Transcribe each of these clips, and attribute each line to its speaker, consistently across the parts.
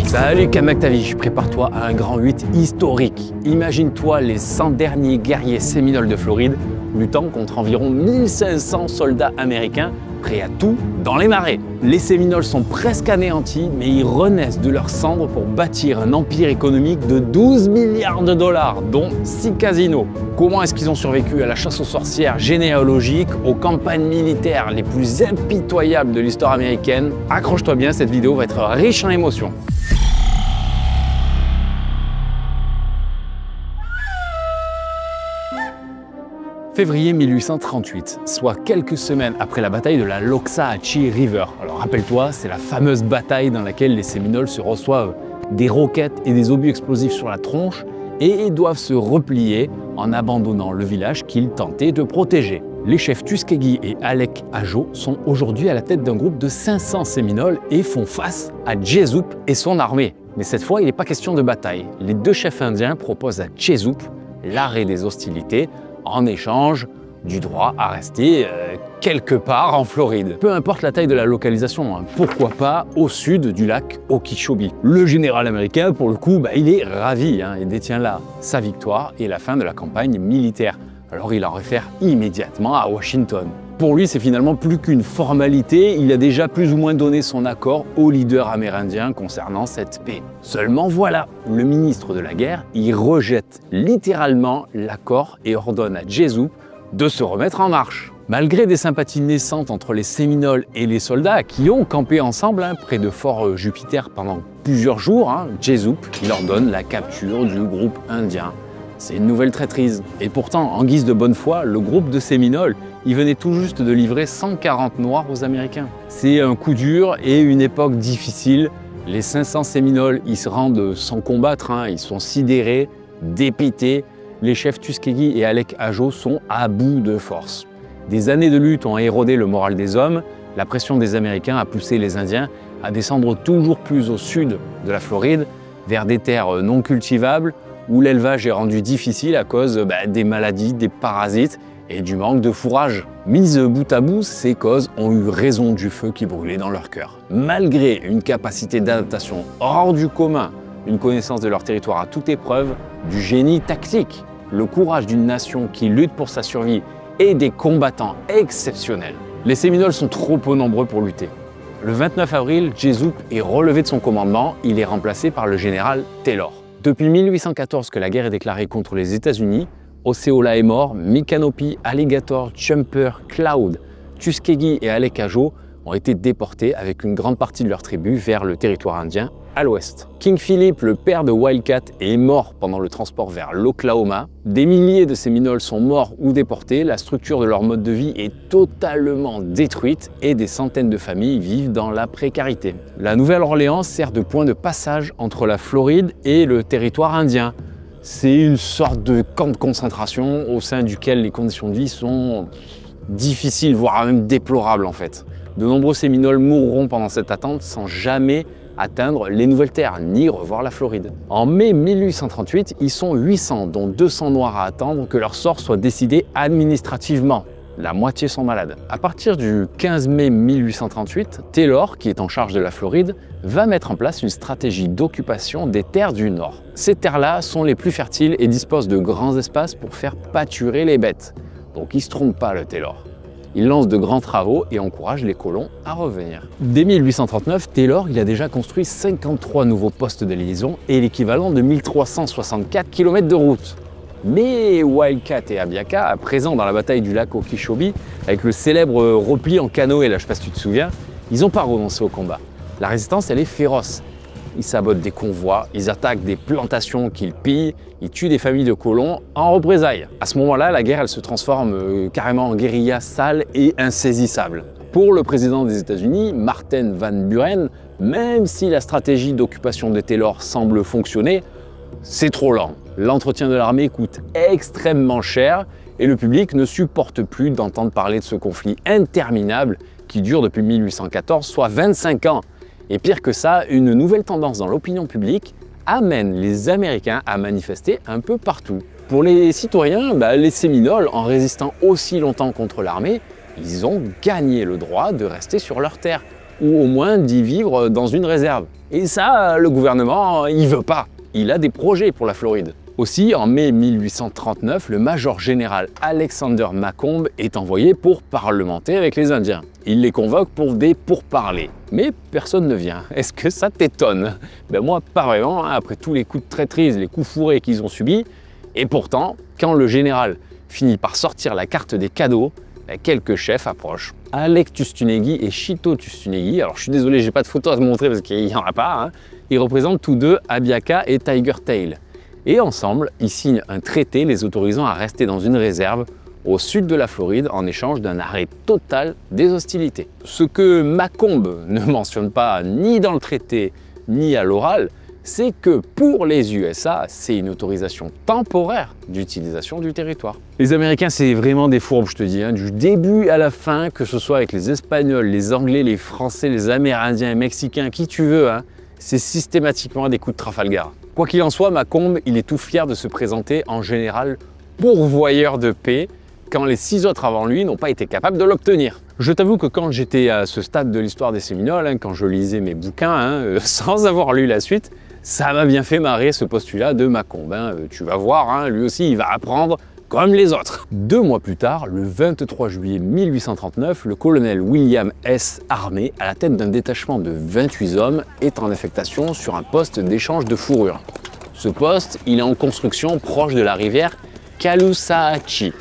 Speaker 1: Salut Kamaktavi, prépare-toi à un grand 8 historique. Imagine-toi les 100 derniers guerriers séminoles de Floride luttant contre environ 1500 soldats américains prêts à tout dans les marais. Les Séminoles sont presque anéantis, mais ils renaissent de leurs cendres pour bâtir un empire économique de 12 milliards de dollars, dont 6 casinos. Comment est-ce qu'ils ont survécu à la chasse aux sorcières généalogique, aux campagnes militaires les plus impitoyables de l'histoire américaine? Accroche-toi bien, cette vidéo va être riche en émotions. Février 1838, soit quelques semaines après la bataille de la Loxahatchee River. Alors rappelle-toi, c'est la fameuse bataille dans laquelle les Séminoles se reçoivent des roquettes et des obus explosifs sur la tronche et doivent se replier en abandonnant le village qu'ils tentaient de protéger. Les chefs Tuskegee et Alec Ajo sont aujourd'hui à la tête d'un groupe de 500 Séminoles et font face à Jesup et son armée. Mais cette fois, il n'est pas question de bataille. Les deux chefs indiens proposent à Jesup l'arrêt des hostilités en échange du droit à rester quelque part en Floride. Peu importe la taille de la localisation, hein, pourquoi pas au sud du lac Okeechobee. Le général américain, pour le coup, il est ravi, hein, il détient là sa victoire et la fin de la campagne militaire. Alors il en réfère immédiatement à Washington. Pour lui, c'est finalement plus qu'une formalité, il a déjà plus ou moins donné son accord aux leaders amérindiens concernant cette paix. Seulement voilà, le ministre de la guerre, il rejette littéralement l'accord et ordonne à Jesup de se remettre en marche. Malgré des sympathies naissantes entre les Séminoles et les soldats qui ont campé ensemble près de Fort Jupiter pendant plusieurs jours, Jesup il ordonne la capture du groupe indien. C'est une nouvelle traîtrise. Et pourtant, en guise de bonne foi, le groupe de Séminoles, il venait tout juste de livrer 140 Noirs aux Américains. C'est un coup dur et une époque difficile. Les 500 Séminoles, ils se rendent sans combattre, ils sont sidérés, dépités. Les chefs Tuskegee et Alec Ajo sont à bout de force. Des années de lutte ont érodé le moral des hommes. La pression des Américains a poussé les Indiens à descendre toujours plus au sud de la Floride, vers des terres non cultivables, où l'élevage est rendu difficile à cause des maladies, des parasites et du manque de fourrage. Mises bout à bout, ces causes ont eu raison du feu qui brûlait dans leur cœur. Malgré une capacité d'adaptation hors du commun, une connaissance de leur territoire à toute épreuve, du génie tactique, le courage d'une nation qui lutte pour sa survie et des combattants exceptionnels, les Séminoles sont trop peu nombreux pour lutter. Le 29 avril, Jesup est relevé de son commandement, il est remplacé par le général Taylor. Depuis 1814 que la guerre est déclarée contre les États-Unis, Osceola est mort, Micanopy, Alligator, Jumper, Cloud, Tuskegee et Alec Ajo ont été déportés avec une grande partie de leur tribu vers le territoire indien à l'ouest. King Philip, le père de Wildcat, est mort pendant le transport vers l'Oklahoma. Des milliers de Séminoles sont morts ou déportés, la structure de leur mode de vie est totalement détruite et des centaines de familles vivent dans la précarité. La Nouvelle-Orléans sert de point de passage entre la Floride et le territoire indien. C'est une sorte de camp de concentration au sein duquel les conditions de vie sont difficiles, voire même déplorables en fait. De nombreux Séminoles mourront pendant cette attente sans jamais atteindre les nouvelles terres, ni revoir la Floride. En mai 1838, ils sont 800, dont 200 Noirs à attendre que leur sort soit décidé administrativement. La moitié sont malades. À partir du 15 mai 1838, Taylor, qui est en charge de la Floride, va mettre en place une stratégie d'occupation des terres du Nord. Ces terres-là sont les plus fertiles et disposent de grands espaces pour faire pâturer les bêtes. Donc il ne se trompe pas, le Taylor. Il lance de grands travaux et encourage les colons à revenir. Dès 1839, Taylor a déjà construit 53 nouveaux postes de liaison et l'équivalent de 1364 km de route. Mais Wildcat et Abiaka, présents dans la bataille du lac Okeechobee, avec le célèbre repli en canoë, là je sais pas si tu te souviens, ils n'ont pas renoncé au combat. La résistance, elle est féroce. Ils sabotent des convois, ils attaquent des plantations qu'ils pillent, ils tuent des familles de colons en représailles. À ce moment-là, la guerre, elle se transforme carrément en guérilla sale et insaisissable. Pour le président des États-Unis, Martin Van Buren, même si la stratégie d'occupation de Taylor semble fonctionner, c'est trop lent. L'entretien de l'armée coûte extrêmement cher et le public ne supporte plus d'entendre parler de ce conflit interminable qui dure depuis 1814, soit 25 ans. Et pire que ça, une nouvelle tendance dans l'opinion publique amène les Américains à manifester un peu partout. Pour les citoyens, les Séminoles, en résistant aussi longtemps contre l'armée, ils ont gagné le droit de rester sur leur terre, ou au moins d'y vivre dans une réserve. Et ça, le gouvernement, il veut pas. Il a des projets pour la Floride. Aussi, en mai 1839, le major général Alexander Macomb est envoyé pour parlementer avec les Indiens. Il les convoque pour des pourparlers. Mais personne ne vient. Est-ce que ça t'étonne? Ben moi, pas vraiment, hein, après tous les coups de traîtrise, les coups fourrés qu'ils ont subis. Et pourtant, quand le général finit par sortir la carte des cadeaux, ben quelques chefs approchent. Alec Tustunéguy et Chito Tustunéguy, alors je suis désolé, j'ai pas de photos à te montrer parce qu'il n'y en a pas, hein. Ils représentent tous deux Abiaka et Tiger Tail. Et ensemble, ils signent un traité les autorisant à rester dans une réserve au sud de la Floride en échange d'un arrêt total des hostilités. Ce que Macomb ne mentionne pas ni dans le traité ni à l'oral, c'est que pour les USA, c'est une autorisation temporaire d'utilisation du territoire. Les Américains, c'est vraiment des fourbes, je te dis, hein, du début à la fin, que ce soit avec les Espagnols, les Anglais, les Français, les Amérindiens, les Mexicains, qui tu veux, hein, c'est systématiquement des coups de Trafalgar. Quoi qu'il en soit, Macomb, il est tout fier de se présenter en général pourvoyeur de paix quand les 6 autres avant lui n'ont pas été capables de l'obtenir. Je t'avoue que quand j'étais à ce stade de l'histoire des Séminoles, hein, quand je lisais mes bouquins, hein, sans avoir lu la suite, ça m'a bien fait marrer ce postulat de Macomb. Hein. Tu vas voir, hein, lui aussi il va apprendre comme les autres. 2 mois plus tard, le 23 juillet 1839, le colonel William S. Harney, à la tête d'un détachement de 28 hommes, est en affectation sur un poste d'échange de fourrure. Ce poste, il est en construction proche de la rivière Caloosahatchee.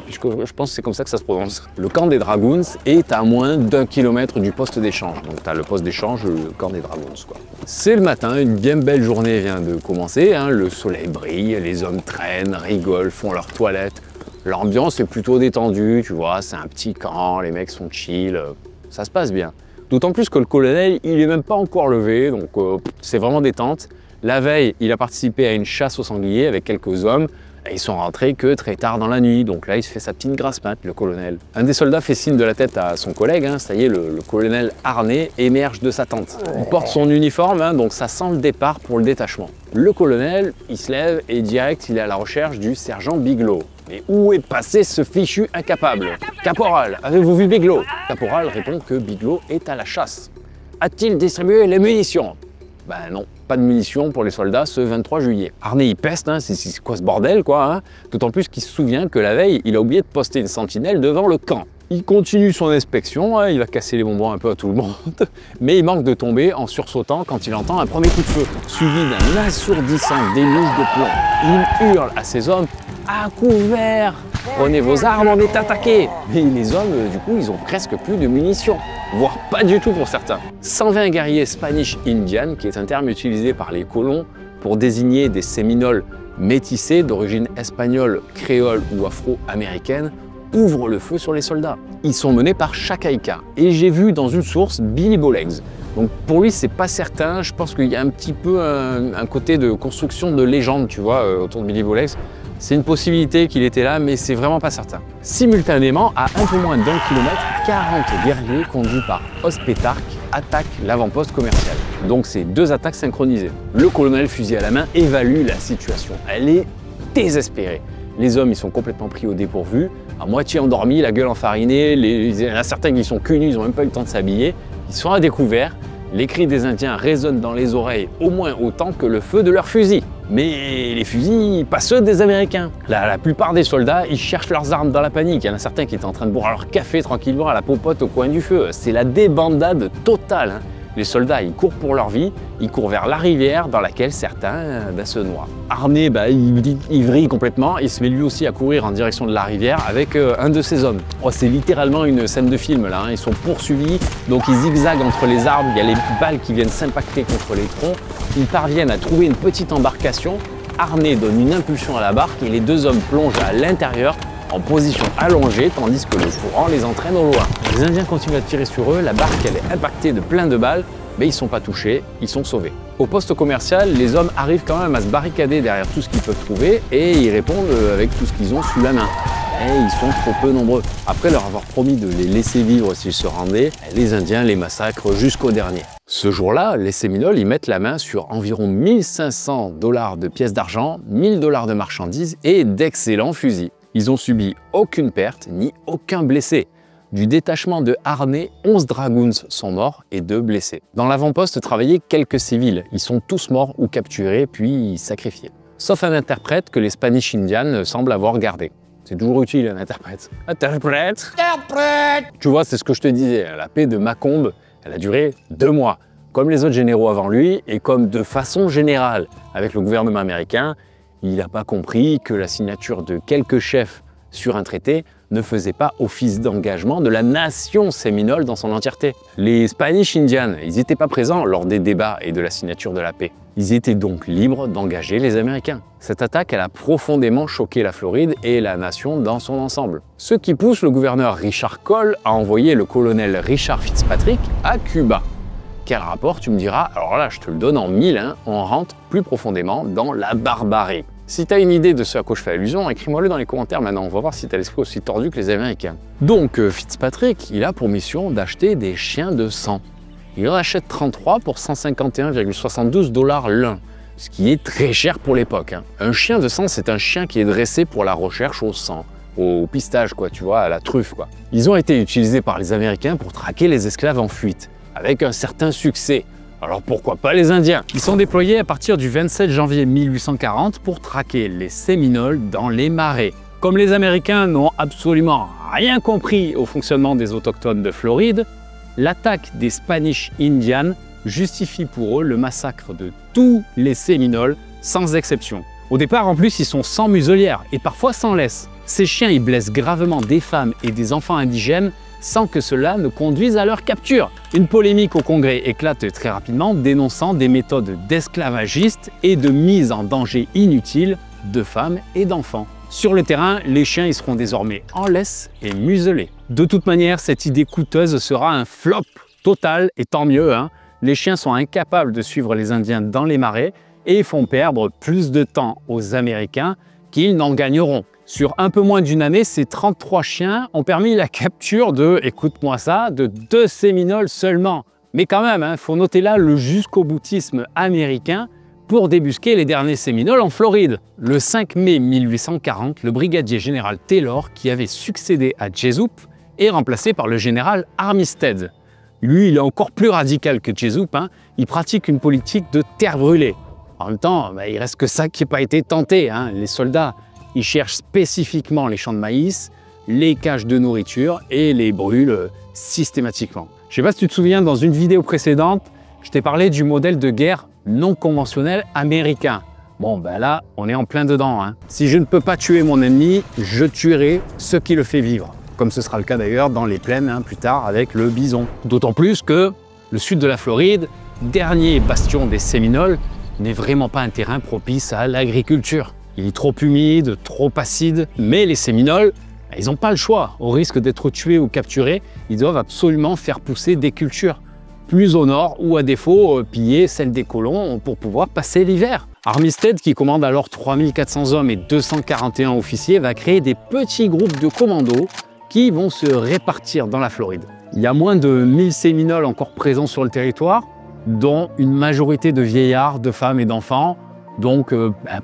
Speaker 1: Je pense que c'est comme ça que ça se prononce. Le camp des Dragoons est à moins d'1 kilomètre du poste d'échange. Donc tu as le poste d'échange, le camp des Dragoons, quoi. C'est le matin, une bien belle journée vient de commencer, hein. Le soleil brille, les hommes traînent, rigolent, font leur toilette. L'ambiance est plutôt détendue, tu vois, c'est un petit camp, les mecs sont chill, ça se passe bien. D'autant plus que le colonel, il est même pas encore levé, donc c'est vraiment détente. La veille, il a participé à une chasse au sanglier avec quelques hommes. Et ils sont rentrés que très tard dans la nuit, donc là il se fait sa petite grasse mat, le colonel. Un des soldats fait signe de la tête à son collègue, hein, ça y est, le colonel Harney émerge de sa tente. Il porte son uniforme, hein, donc ça sent le départ pour le détachement. Le colonel, il se lève et direct il est à la recherche du sergent Bigelow. Mais où est passé ce fichu incapable? Caporal, avez-vous vu Bigelow? Caporal répond que Bigelow est à la chasse. A-t-il distribué les munitions? Ben non, pas de munitions pour les soldats ce 23 juillet. Harney, il peste, hein, c'est quoi ce bordel, quoi, hein. D'autant plus qu'il se souvient que la veille, il a oublié de poster une sentinelle devant le camp. Il continue son inspection, hein, il va casser les bonbons un peu à tout le monde, mais il manque de tomber en sursautant quand il entend un premier coup de feu, suivi d'un assourdissant déluge de plomb. Il hurle à ses hommes « À couvert! Prenez vos armes, on est attaqué !» Mais les hommes, du coup, ils ont presque plus de munitions, voire pas du tout pour certains. 120 guerriers Spanish Indian, qui est un terme utilisé par les colons pour désigner des Séminoles métissés d'origine espagnole, créole ou afro-américaine, ouvrent le feu sur les soldats. Ils sont menés par Chakaika. Et j'ai vu dans une source Billy Bowlegs. Donc pour lui, c'est pas certain. Je pense qu'il y a un petit peu un côté de construction de légende, tu vois, autour de Billy Bowlegs. C'est une possibilité qu'il était là, mais c'est vraiment pas certain. Simultanément, à un peu moins d'1 kilomètre, 40 guerriers conduits par Ospétarque attaquent l'avant-poste commercial. Donc c'est 2 attaques synchronisées. Le colonel, fusil à la main, évalue la situation. Elle est désespérée. Les hommes, ils sont complètement pris au dépourvu, à moitié endormis, la gueule enfarinée. Il y en a certains qui sont cul nus, ils n'ont même pas eu le temps de s'habiller. Ils sont à découvert. Les cris des Indiens résonnent dans les oreilles au moins autant que le feu de leurs fusils. Mais les fusils, pas ceux des Américains. La plupart des soldats, ils cherchent leurs armes dans la panique. Il y en a certains qui étaient en train de boire leur café tranquillement à la popote au coin du feu. C'est la débandade totale, hein. Les soldats, ils courent pour leur vie, ils courent vers la rivière dans laquelle certains se noient. Harney, il vrille complètement, il se met lui aussi à courir en direction de la rivière avec un de ses hommes. Oh, c'est littéralement une scène de film là, hein. Ils sont poursuivis, donc ils zigzaguent entre les arbres, il y a les balles qui viennent s'impacter contre les troncs. Ils parviennent à trouver une petite embarcation. Harney donne une impulsion à la barque et les 2 hommes plongent à l'intérieur en position allongée, tandis que le courant les entraîne au loin. Les Indiens continuent à tirer sur eux, la barque elle est impactée de plein de balles, mais ils ne sont pas touchés, ils sont sauvés. Au poste commercial, les hommes arrivent quand même à se barricader derrière tout ce qu'ils peuvent trouver et ils répondent avec tout ce qu'ils ont sous la main. Et ils sont trop peu nombreux. Après leur avoir promis de les laisser vivre s'ils se rendaient, les Indiens les massacrent jusqu'au dernier. Ce jour-là, les Séminoles, ils mettent la main sur environ 1500 $ de pièces d'argent, 1000 $ de marchandises et d'excellents fusils. Ils ont subi aucune perte ni aucun blessé. Du détachement de Harney, 11 Dragoons sont morts et 2 blessés. Dans l'avant-poste travaillaient quelques civils. Ils sont tous morts ou capturés puis sacrifiés. Sauf un interprète que les Spanish Indians semblent avoir gardé. C'est toujours utile un interprète. Interprète. Tu vois, c'est ce que je te disais, la paix de Machombe, elle a duré 2 mois. Comme les autres généraux avant lui, et comme de façon générale avec le gouvernement américain, il n'a pas compris que la signature de quelques chefs sur un traité ne faisait pas office d'engagement de la nation séminole dans son entièreté. Les Spanish Indians, ils n'étaient pas présents lors des débats et de la signature de la paix. Ils étaient donc libres d'engager les Américains. Cette attaque, elle a profondément choqué la Floride et la nation dans son ensemble. Ce qui pousse le gouverneur Richard Cole à envoyer le colonel Richard Fitzpatrick à Cuba. Quel rapport, tu me diras? Alors là, je te le donne en mille, hein, on rentre plus profondément dans la barbarie. Si tu as une idée de ce à quoi je fais allusion, écris-moi-le dans les commentaires maintenant, on va voir si tu as l'esprit aussi tordu que les Américains. Donc Fitzpatrick, il a pour mission d'acheter des chiens de sang. Il en achète 33 pour 151,72 $ l'un, ce qui est très cher pour l'époque. Hein. Un chien de sang, c'est un chien qui est dressé pour la recherche au sang, au pistage, quoi, tu vois, à la truffe, quoi. Ils ont été utilisés par les Américains pour traquer les esclaves en fuite, avec un certain succès. Alors pourquoi pas les Indiens? Ils sont déployés à partir du 27 janvier 1840 pour traquer les Séminoles dans les marais. Comme les Américains n'ont absolument rien compris au fonctionnement des autochtones de Floride, l'attaque des Spanish Indians justifie pour eux le massacre de tous les Séminoles, sans exception. Au départ, en plus, ils sont sans muselière et parfois sans laisse. Ces chiens y blessent gravement des femmes et des enfants indigènes sans que cela ne conduise à leur capture. Une polémique au Congrès éclate très rapidement, dénonçant des méthodes d'esclavagistes et de mise en danger inutile de femmes et d'enfants. Sur le terrain, les chiens y seront désormais en laisse et muselés. De toute manière, cette idée coûteuse sera un flop total, et tant mieux, hein. Les chiens sont incapables de suivre les Indiens dans les marais et font perdre plus de temps aux Américains qu'ils n'en gagneront. Sur un peu moins d'une année, ces 33 chiens ont permis la capture de, écoute-moi ça, de 2 Séminoles seulement. Mais quand même, il faut noter là le jusqu'au boutisme américain pour débusquer les derniers Séminoles en Floride. Le 5 mai 1840, le brigadier général Taylor, qui avait succédé à Jesup, est remplacé par le général Armistead. Lui, il est encore plus radical que Jesup, hein. Il pratique une politique de terre brûlée. En même temps, il reste que ça qui n'a pas été tenté, hein. Les soldats, ils cherchent spécifiquement les champs de maïs, les caches de nourriture et les brûlent systématiquement. Je ne sais pas si tu te souviens, dans une vidéo précédente, je t'ai parlé du modèle de guerre non conventionnel américain. Bon, ben là, on est en plein dedans, hein. Si je ne peux pas tuer mon ennemi, je tuerai ce qui le fait vivre. Comme ce sera le cas d'ailleurs dans les plaines, hein, plus tard avec le bison. D'autant plus que le sud de la Floride, dernier bastion des Séminoles, n'est vraiment pas un terrain propice à l'agriculture. Il est trop humide, trop acide, mais les Séminoles, ils n'ont pas le choix. Au risque d'être tués ou capturés, ils doivent absolument faire pousser des cultures plus au nord ou à défaut piller celles des colons pour pouvoir passer l'hiver. Armistead, qui commande alors 3400 hommes et 241 officiers, va créer des petits groupes de commandos qui vont se répartir dans la Floride. Il y a moins de 1000 Séminoles encore présents sur le territoire, dont une majorité de vieillards, de femmes et d'enfants, donc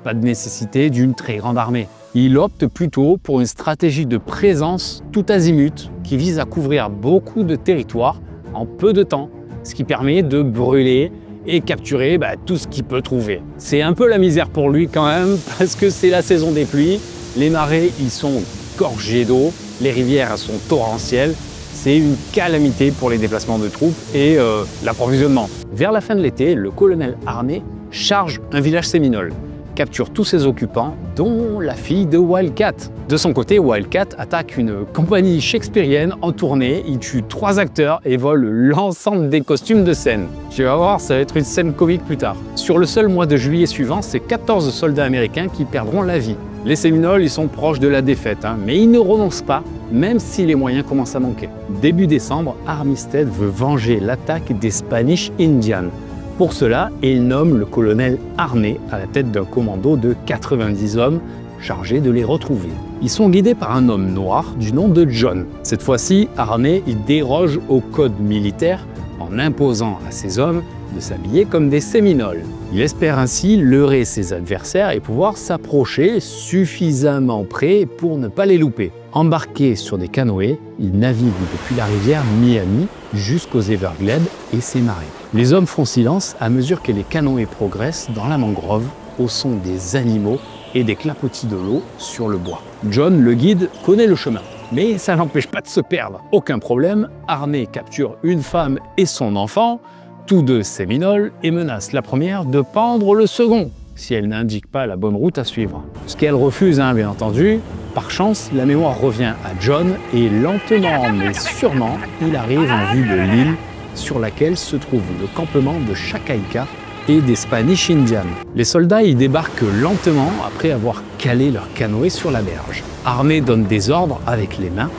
Speaker 1: pas de nécessité d'une très grande armée. Il opte plutôt pour une stratégie de présence tout azimut qui vise à couvrir beaucoup de territoires en peu de temps, ce qui permet de brûler et capturer tout ce qu'il peut trouver. C'est un peu la misère pour lui quand même, parce que c'est la saison des pluies, les marais ils sont gorgés d'eau, les rivières sont torrentielles, c'est une calamité pour les déplacements de troupes et l'approvisionnement. Vers la fin de l'été, le colonel Harney charge un village séminole, capture tous ses occupants, dont la fille de Wildcat. De son côté, Wildcat attaque une compagnie shakespearienne en tournée, il tue 3 acteurs et vole l'ensemble des costumes de scène. Tu vas voir, ça va être une scène comique plus tard. Sur le seul mois de juillet suivant, c'est 14 soldats américains qui perdront la vie. Les Séminoles, ils sont proches de la défaite, hein, mais ils ne renoncent pas, même si les moyens commencent à manquer. Début décembre, Armistead veut venger l'attaque des Spanish Indians. Pour cela, il nomme le colonel Harney à la tête d'un commando de 90 hommes chargés de les retrouver. Ils sont guidés par un homme noir du nom de John. Cette fois-ci, Harney il déroge au code militaire en imposant à ses hommes de s'habiller comme des Séminoles. Il espère ainsi leurrer ses adversaires et pouvoir s'approcher suffisamment près pour ne pas les louper. Embarqués sur des canoës, ils naviguent depuis la rivière Miami jusqu'aux Everglades et ses marais. Les hommes font silence à mesure que les canoës progressent dans la mangrove au son des animaux et des clapotis de l'eau sur le bois. John, le guide, connaît le chemin, mais ça n'empêche pas de se perdre. Aucun problème, Armé capture une femme et son enfant, tous deux Séminoles, et menace la première de pendre le second, si elle n'indique pas la bonne route à suivre. Ce qu'elle refuse, bien entendu. Par chance, la mémoire revient à John et lentement mais sûrement, il arrive en vue de l'île sur laquelle se trouve le campement de Chacaïca et des Spanish Indians. Les soldats y débarquent lentement après avoir calé leur canoë sur la berge. Armé donne des ordres avec les mains.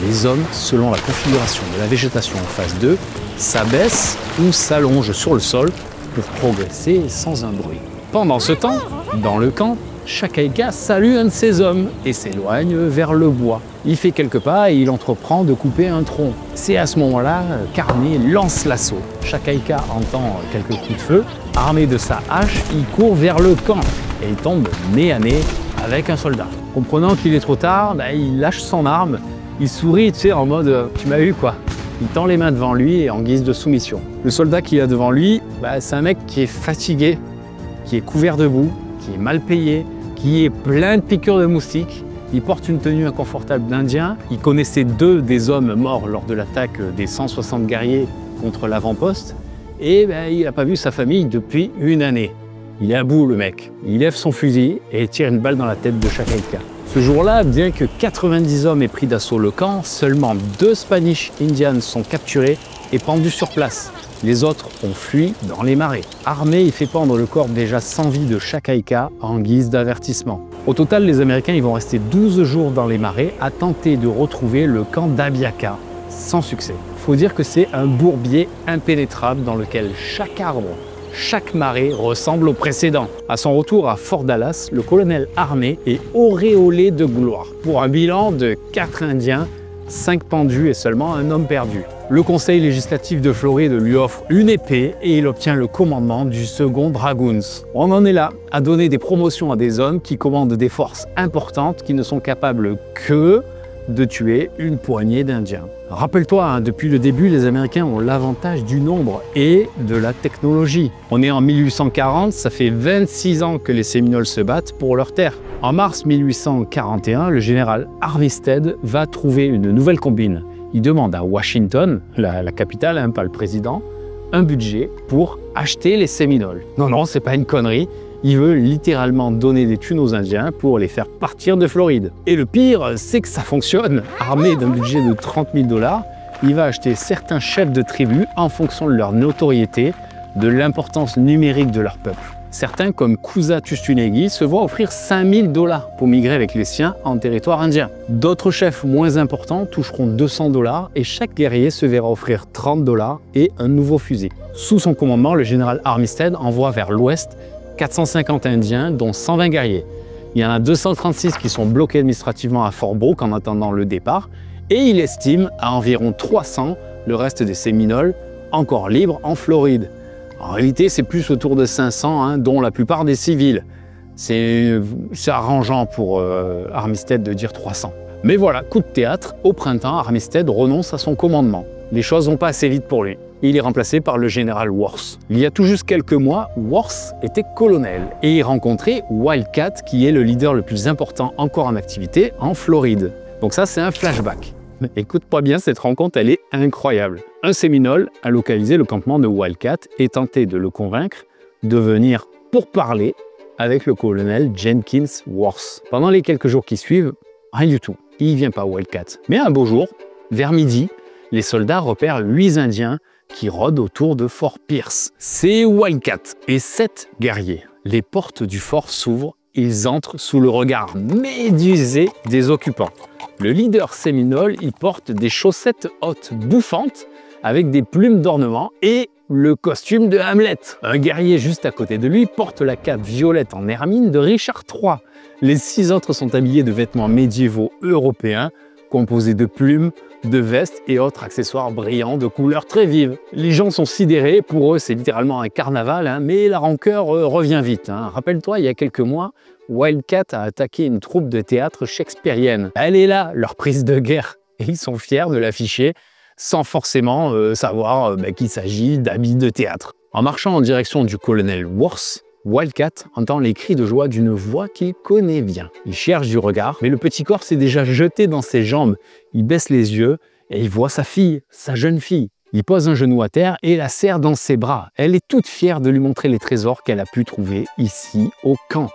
Speaker 1: Les hommes, selon la configuration de la végétation en phase 2, s'abaissent ou s'allongent sur le sol pour progresser sans un bruit. Pendant ce temps, dans le camp, Chacaïca salue un de ses hommes et s'éloigne vers le bois. Il fait quelques pas et il entreprend de couper un tronc. C'est à ce moment-là qu'Armé lance l'assaut. Chacaïca entend quelques coups de feu. Armé de sa hache, il court vers le camp et il tombe nez à nez avec un soldat. Comprenant qu'il est trop tard, il lâche son arme. Il sourit, en mode « tu m'as eu quoi ?» Il tend les mains devant lui en guise de soumission. Le soldat qu'il a devant lui, c'est un mec qui est fatigué, qui est couvert de boue, qui est mal payé, qui est plein de piqûres de moustiques. Il porte une tenue inconfortable d'Indien. Il connaissait deux des hommes morts lors de l'attaque des 160 guerriers contre l'avant-poste. Et il n'a pas vu sa famille depuis une année. Il est à bout, le mec. Il lève son fusil et tire une balle dans la tête de Chacaïca. Ce jour-là, bien que 90 hommes aient pris d'assaut le camp, seulement 2 Spanish Indians sont capturés et pendus sur place. Les autres ont fui dans les marais. Armé, il fait pendre le corps déjà sans vie de Chacaïca en guise d'avertissement. Au total, les Américains ils vont rester 12 jours dans les marais à tenter de retrouver le camp d'Abiaka, sans succès. Il faut dire que c'est un bourbier impénétrable dans lequel chaque arbre, chaque marais ressemble au précédent. À son retour à Fort Dallas, le colonel Armé est auréolé de gloire pour un bilan de 4 Indiens, 5 pendus et seulement un homme perdu. Le conseil législatif de Floride lui offre une épée et il obtient le commandement du 2nd Dragoons. On en est là, à donner des promotions à des hommes qui commandent des forces importantes qui ne sont capables que de tuer une poignée d'Indiens. Rappelle-toi, depuis le début, les Américains ont l'avantage du nombre et de la technologie. On est en 1840, ça fait 26 ans que les Séminoles se battent pour leur terre. En mars 1841, le général Armistead va trouver une nouvelle combine. Il demande à Washington, la capitale, pas le président, un budget pour acheter les Séminoles. Non, c'est pas une connerie. Il veut littéralement donner des thunes aux Indiens pour les faire partir de Floride. Et le pire, c'est que ça fonctionne. Armé d'un budget de 30 000 $, il va acheter certains chefs de tribus en fonction de leur notoriété, de l'importance numérique de leur peuple. Certains, comme Kusa Tustunegi, se voient offrir 5 000 $ pour migrer avec les siens en territoire indien. D'autres chefs moins importants toucheront 200 $ et chaque guerrier se verra offrir 30 $ et un nouveau fusil. Sous son commandement, le général Armistead envoie vers l'ouest 450 Indiens, dont 120 guerriers. Il y en a 236 qui sont bloqués administrativement à Fort Brooke en attendant le départ, et il estime à environ 300 le reste des Séminoles encore libres en Floride. En réalité, c'est plus autour de 500, dont la plupart des civils. C'est arrangeant pour Armistead de dire 300. Mais voilà, coup de théâtre, au printemps, Armistead renonce à son commandement. Les choses vont pas assez vite pour lui. Il est remplacé par le général Worth. Il y a tout juste quelques mois, Worth était colonel et il rencontrait Wildcat, qui est le leader le plus important encore en activité en Floride. Donc ça, c'est un flashback. Écoute-moi bien, cette rencontre, elle est incroyable. Un Séminole a localisé le campement de Wildcat et tenté de le convaincre de venir pour parler avec le colonel Jenkins Worth. Pendant les quelques jours qui suivent, rien du tout. Il ne vient pas Wildcat. Mais un beau jour, vers midi, les soldats repèrent 8 Indiens qui rôdent autour de Fort Pierce. C'est Wildcat et 7 guerriers. Les portes du fort s'ouvrent, ils entrent sous le regard médusé des occupants. Le leader séminole, il porte des chaussettes hautes bouffantes avec des plumes d'ornement et le costume de Hamlet. Un guerrier juste à côté de lui porte la cape violette en hermine de Richard III. Les 6 autres sont habillés de vêtements médiévaux européens composés de plumes, de vestes et autres accessoires brillants de couleurs très vives. Les gens sont sidérés, pour eux c'est littéralement un carnaval, hein, mais la rancœur revient vite. Hein. Rappelle-toi, il y a quelques mois, Wildcat a attaqué une troupe de théâtre shakespearienne. Elle est là, leur prise de guerre, et ils sont fiers de l'afficher sans forcément savoir qu'il s'agit d'habits de théâtre. En marchant en direction du colonel Worth, Wildcat entend les cris de joie d'une voix qu'il connaît bien. Il cherche du regard, mais le petit corps s'est déjà jeté dans ses jambes. Il baisse les yeux et il voit sa fille, sa jeune fille. Il pose un genou à terre et la serre dans ses bras. Elle est toute fière de lui montrer les trésors qu'elle a pu trouver ici au camp.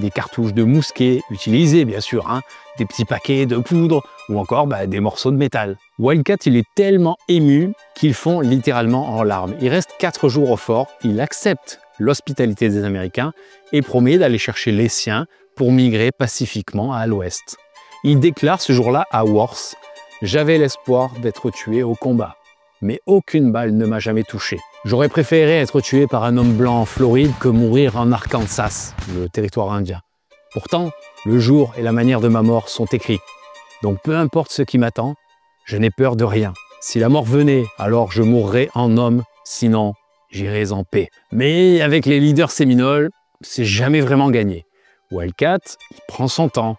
Speaker 1: Des cartouches de mousquet, utilisées bien sûr, hein, des petits paquets de poudre ou encore des morceaux de métal. Wildcat, il est tellement ému qu'il fond littéralement en larmes. Il reste 4 jours au fort, il accepte l'hospitalité des Américains et promet d'aller chercher les siens pour migrer pacifiquement à l'ouest. Il déclare ce jour-là à Worth « J'avais l'espoir d'être tué au combat, mais aucune balle ne m'a jamais touché. J'aurais préféré être tué par un homme blanc en Floride que mourir en Arkansas, le territoire indien. Pourtant, le jour et la manière de ma mort sont écrits. Donc peu importe ce qui m'attend, je n'ai peur de rien. Si la mort venait, alors je mourrais en homme, sinon j'irai en paix. » Mais avec les leaders séminoles, c'est jamais vraiment gagné. Wildcat, il prend son temps.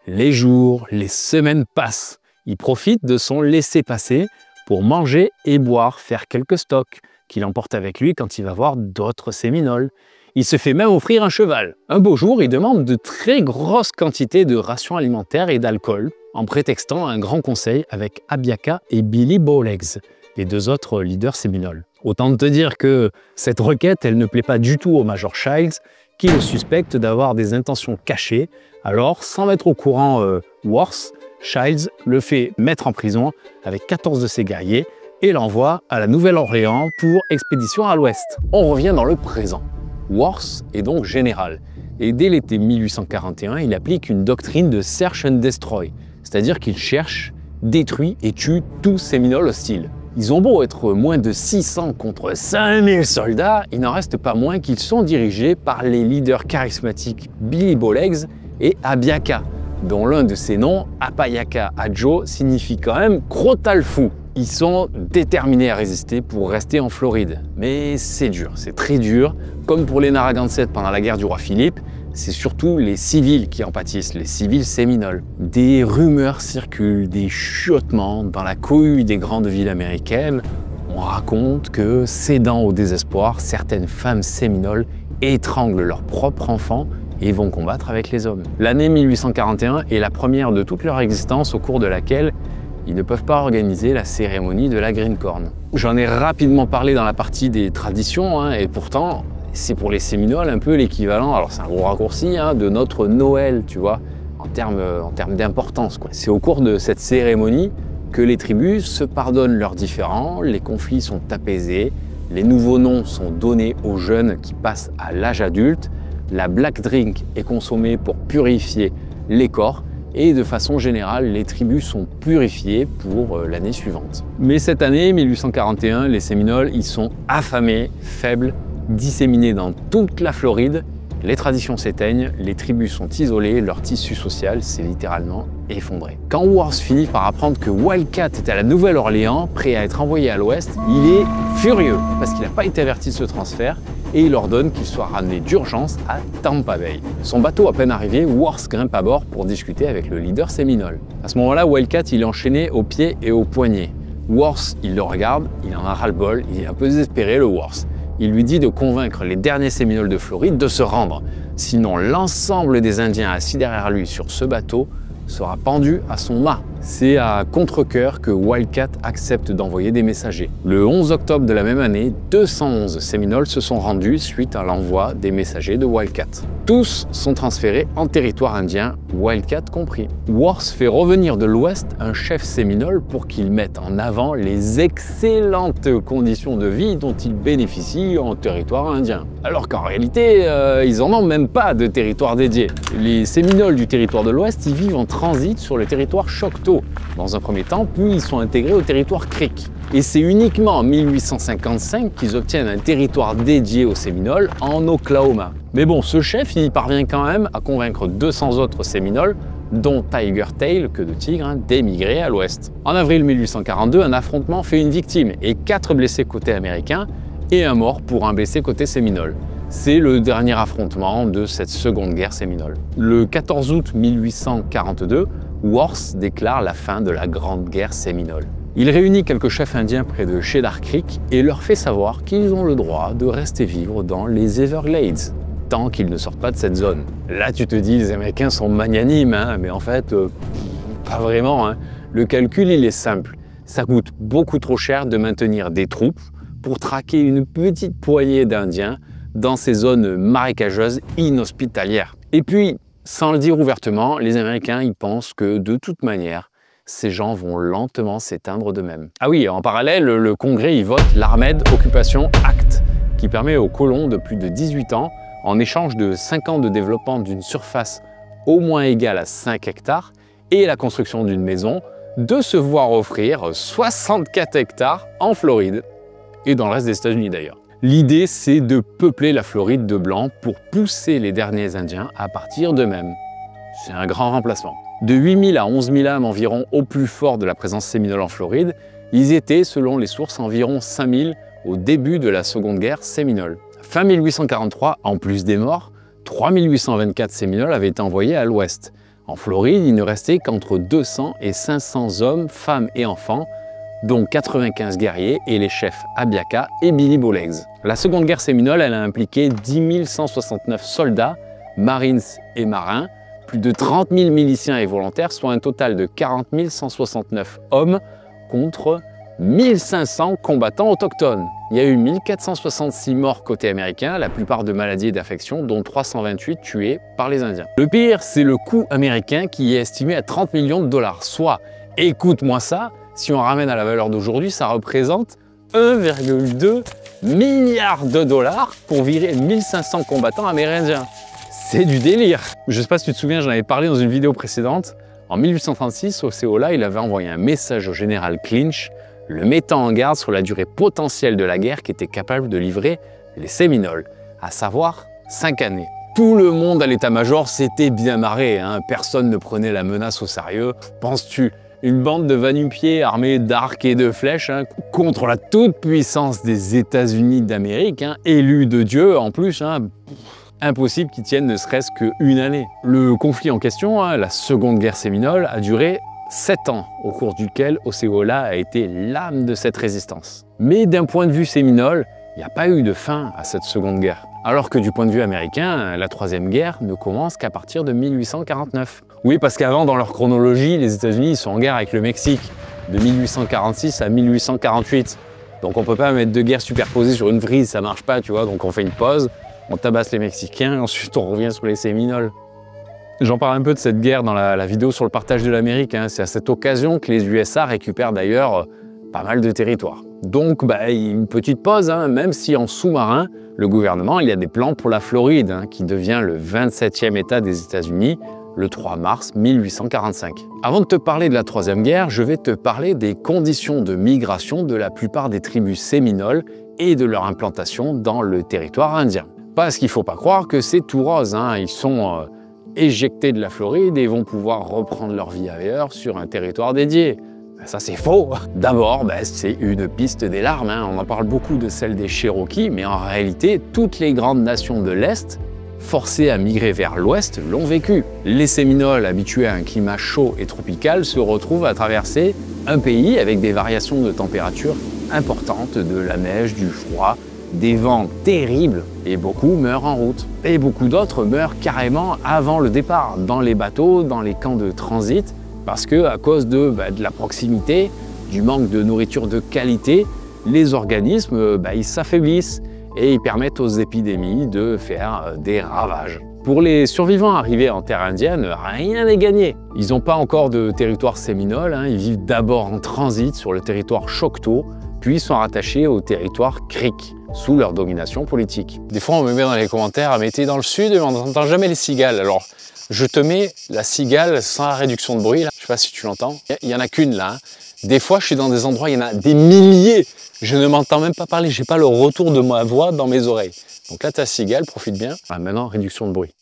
Speaker 1: Les jours, les semaines passent. Il profite de son laissez-passer pour manger et boire, faire quelques stocks qu'il emporte avec lui quand il va voir d'autres séminoles. Il se fait même offrir un cheval. Un beau jour, il demande de très grosses quantités de rations alimentaires et d'alcool, en prétextant un grand conseil avec Abiaka et Billy Bowlegs, les 2 autres leaders séminoles. Autant te dire que cette requête, elle ne plaît pas du tout au Major Childs, qui le suspecte d'avoir des intentions cachées. Alors, sans mettre au courant Worth, Childs le fait mettre en prison avec 14 de ses guerriers et l'envoie à la Nouvelle-Orléans pour expédition à l'ouest. On revient dans le présent. Worth est donc général et dès l'été 1841, il applique une doctrine de search and destroy, c'est-à-dire qu'il cherche, détruit et tue tous séminoles hostiles. Ils ont beau être moins de 600 contre 5000 soldats, il n'en reste pas moins qu'ils sont dirigés par les leaders charismatiques Billy Bowlegs et Abiaka, dont l'un de ses noms, Apayaka Adjo, signifie quand même « crotal fou ». Ils sont déterminés à résister pour rester en Floride. Mais c'est dur, c'est très dur. Comme pour les Narragansett pendant la guerre du roi Philippe, c'est surtout les civils qui en pâtissent, les civils séminoles. Des rumeurs circulent, des chuchotements dans la cohue des grandes villes américaines. On raconte que, cédant au désespoir, certaines femmes séminoles étranglent leurs propres enfants et vont combattre avec les hommes. L'année 1841 est la première de toute leur existence au cours de laquelle ils ne peuvent pas organiser la cérémonie de la Green Corn. J'en ai rapidement parlé dans la partie des traditions, hein, et pourtant, c'est pour les Séminoles un peu l'équivalent, alors c'est un gros raccourci, hein, de notre Noël, tu vois, en termes d'importance. C'est au cours de cette cérémonie que les tribus se pardonnent leurs différends, les conflits sont apaisés, les nouveaux noms sont donnés aux jeunes qui passent à l'âge adulte, la black drink est consommée pour purifier les corps, et de façon générale, les tribus sont purifiées pour l'année suivante. Mais cette année, 1841, les Séminoles, ils sont affamés, faibles, disséminés dans toute la Floride. Les traditions s'éteignent, les tribus sont isolées, leur tissu social s'est littéralement effondré. Quand Worth finit par apprendre que Wildcat est à la Nouvelle-Orléans, prêt à être envoyé à l'ouest, il est furieux parce qu'il n'a pas été averti de ce transfert et il ordonne qu'il soit ramené d'urgence à Tampa Bay. Son bateau à peine arrivé, Worth grimpe à bord pour discuter avec le leader séminole. À ce moment-là, Wildcat il est enchaîné aux pieds et aux poignets. Worth, il le regarde, il en a ras-le-bol, il est un peu désespéré le Worth. Il lui dit de convaincre les derniers Séminoles de Floride de se rendre. Sinon, l'ensemble des Indiens assis derrière lui sur ce bateau sera pendu à son mât. C'est à contre-cœur que Wildcat accepte d'envoyer des messagers. Le 11 octobre de la même année, 211 Séminoles se sont rendus suite à l'envoi des messagers de Wildcat. Tous sont transférés en territoire indien, Wildcat compris. Worth fait revenir de l'Ouest un chef séminole pour qu'il mette en avant les excellentes conditions de vie dont il bénéficie en territoire indien. Alors qu'en réalité, ils en ont même pas de territoire dédié. Les Séminoles du territoire de l'Ouest, ils vivent en transit sur le territoire Choctaw dans un premier temps, puis ils sont intégrés au territoire Creek. Et c'est uniquement en 1855 qu'ils obtiennent un territoire dédié aux Séminoles en Oklahoma. Mais bon, ce chef, il parvient quand même à convaincre 200 autres Séminoles dont Tiger Tail, queue de tigre, d'émigrer à l'ouest. En avril 1842, un affrontement fait une victime et 4 blessés côté américain et un mort pour un blessé côté séminole. C'est le dernier affrontement de cette seconde guerre séminole. Le 14 août 1842, Worth déclare la fin de la Grande Guerre séminole. Il réunit quelques chefs indiens près de Cedar Creek et leur fait savoir qu'ils ont le droit de rester vivre dans les Everglades, tant qu'ils ne sortent pas de cette zone. Là, tu te dis, les Américains sont magnanimes, mais en fait, pas vraiment. Le calcul, il est simple. Ça coûte beaucoup trop cher de maintenir des troupes pour traquer une petite poignée d'Indiens dans ces zones marécageuses inhospitalières. Et puis, sans le dire ouvertement, les Américains, ils pensent que de toute manière, ces gens vont lentement s'éteindre d'eux-mêmes. Ah oui, en parallèle, le Congrès y vote l'Armed Occupation Act, qui permet aux colons de plus de 18 ans, en échange de 5 ans de développement d'une surface au moins égale à 5 hectares et la construction d'une maison, de se voir offrir 64 hectares en Floride, et dans le reste des États-Unis d'ailleurs. L'idée, c'est de peupler la Floride de blancs pour pousser les derniers Indiens à partir d'eux-mêmes. C'est un grand remplacement. De 8 000 à 11 000 âmes environ au plus fort de la présence séminole en Floride, ils étaient, selon les sources, environ 5 000 au début de la Seconde Guerre séminole. Fin 1843, en plus des morts, 3 824 séminoles avaient été envoyés à l'ouest. En Floride, il ne restait qu'entre 200 et 500 hommes, femmes et enfants, dont 95 guerriers et les chefs Abiaka et Billy Bowlegs. La Seconde Guerre séminole, elle a impliqué 10 169 soldats, marines et marins, plus de 30 000 miliciens et volontaires, soit un total de 40 169 hommes contre 1500 combattants autochtones. Il y a eu 1466 morts côté américain, la plupart de maladies et d'affections, dont 328 tués par les Indiens. Le pire, c'est le coût américain qui est estimé à 30 millions de dollars, soit, écoute-moi ça, si on ramène à la valeur d'aujourd'hui, ça représente 1,2 milliard de dollars pour virer 1500 combattants amérindiens. C'est du délire. Je ne sais pas si tu te souviens, j'en avais parlé dans une vidéo précédente. En 1836, Osceola, il avait envoyé un message au général Clinch, le mettant en garde sur la durée potentielle de la guerre qu'étaient capables de livrer les Séminoles, à savoir 5 années. Tout le monde à l'état-major s'était bien marré, personne ne prenait la menace au sérieux. Penses-tu, une bande de va-nu-pieds armés d'arcs et de flèches contre la toute-puissance des États-Unis d'Amérique, élus de Dieu en plus, impossible qu'ils tiennent ne serait-ce qu'une année. Le conflit en question, la Seconde Guerre séminole, a duré 7 ans, au cours duquel Osceola a été l'âme de cette résistance. Mais d'un point de vue séminole, il n'y a pas eu de fin à cette Seconde Guerre. Alors que du point de vue américain, la Troisième Guerre ne commence qu'à partir de 1849. Oui, parce qu'avant, dans leur chronologie, les États-Unis sont en guerre avec le Mexique, de 1846 à 1848. Donc on ne peut pas mettre deux guerres superposées sur une frise, ça marche pas, tu vois, donc on fait une pause, on tabasse les Mexicains, et ensuite on revient sur les Séminoles. J'en parle un peu de cette guerre dans la vidéo sur le partage de l'Amérique. C'est à cette occasion que les USA récupèrent d'ailleurs pas mal de territoires. Donc une petite pause, même si en sous-marin, le gouvernement il y a des plans pour la Floride, qui devient le 27e État des États-Unis le 3 mars 1845. Avant de te parler de la Troisième Guerre, je vais te parler des conditions de migration de la plupart des tribus séminoles et de leur implantation dans le territoire indien. Parce qu'il ne faut pas croire que c'est tout rose, ils sont éjectés de la Floride et vont pouvoir reprendre leur vie ailleurs sur un territoire dédié. Ça c'est faux. D'abord, c'est une piste des larmes. On en parle beaucoup de celle des Cherokees, mais en réalité, toutes les grandes nations de l'Est, forcées à migrer vers l'Ouest, l'ont vécu. Les Séminoles, habitués à un climat chaud et tropical, se retrouvent à traverser un pays avec des variations de température importantes, de la neige, du froid, des vents terribles, et beaucoup meurent en route. Et beaucoup d'autres meurent carrément avant le départ, dans les bateaux, dans les camps de transit, parce que à cause de la proximité, du manque de nourriture de qualité, les organismes ils s'affaiblissent et ils permettent aux épidémies de faire des ravages. Pour les survivants arrivés en terre indienne, rien n'est gagné. Ils n'ont pas encore de territoire séminole, ils vivent d'abord en transit sur le territoire Choctaw, puis sont rattachés au territoire Creek, sous leur domination politique. Des fois on me met dans les commentaires, mais t'es dans le sud et on n'entend jamais les cigales. Alors je te mets la cigale sans la réduction de bruit, là. Je sais pas si tu l'entends. Il y en a qu'une là. Des fois je suis dans des endroits, il y en a des milliers. Je ne m'entends même pas parler, j'ai pas le retour de ma voix dans mes oreilles. Donc là ta cigale, profite bien. Maintenant réduction de bruit.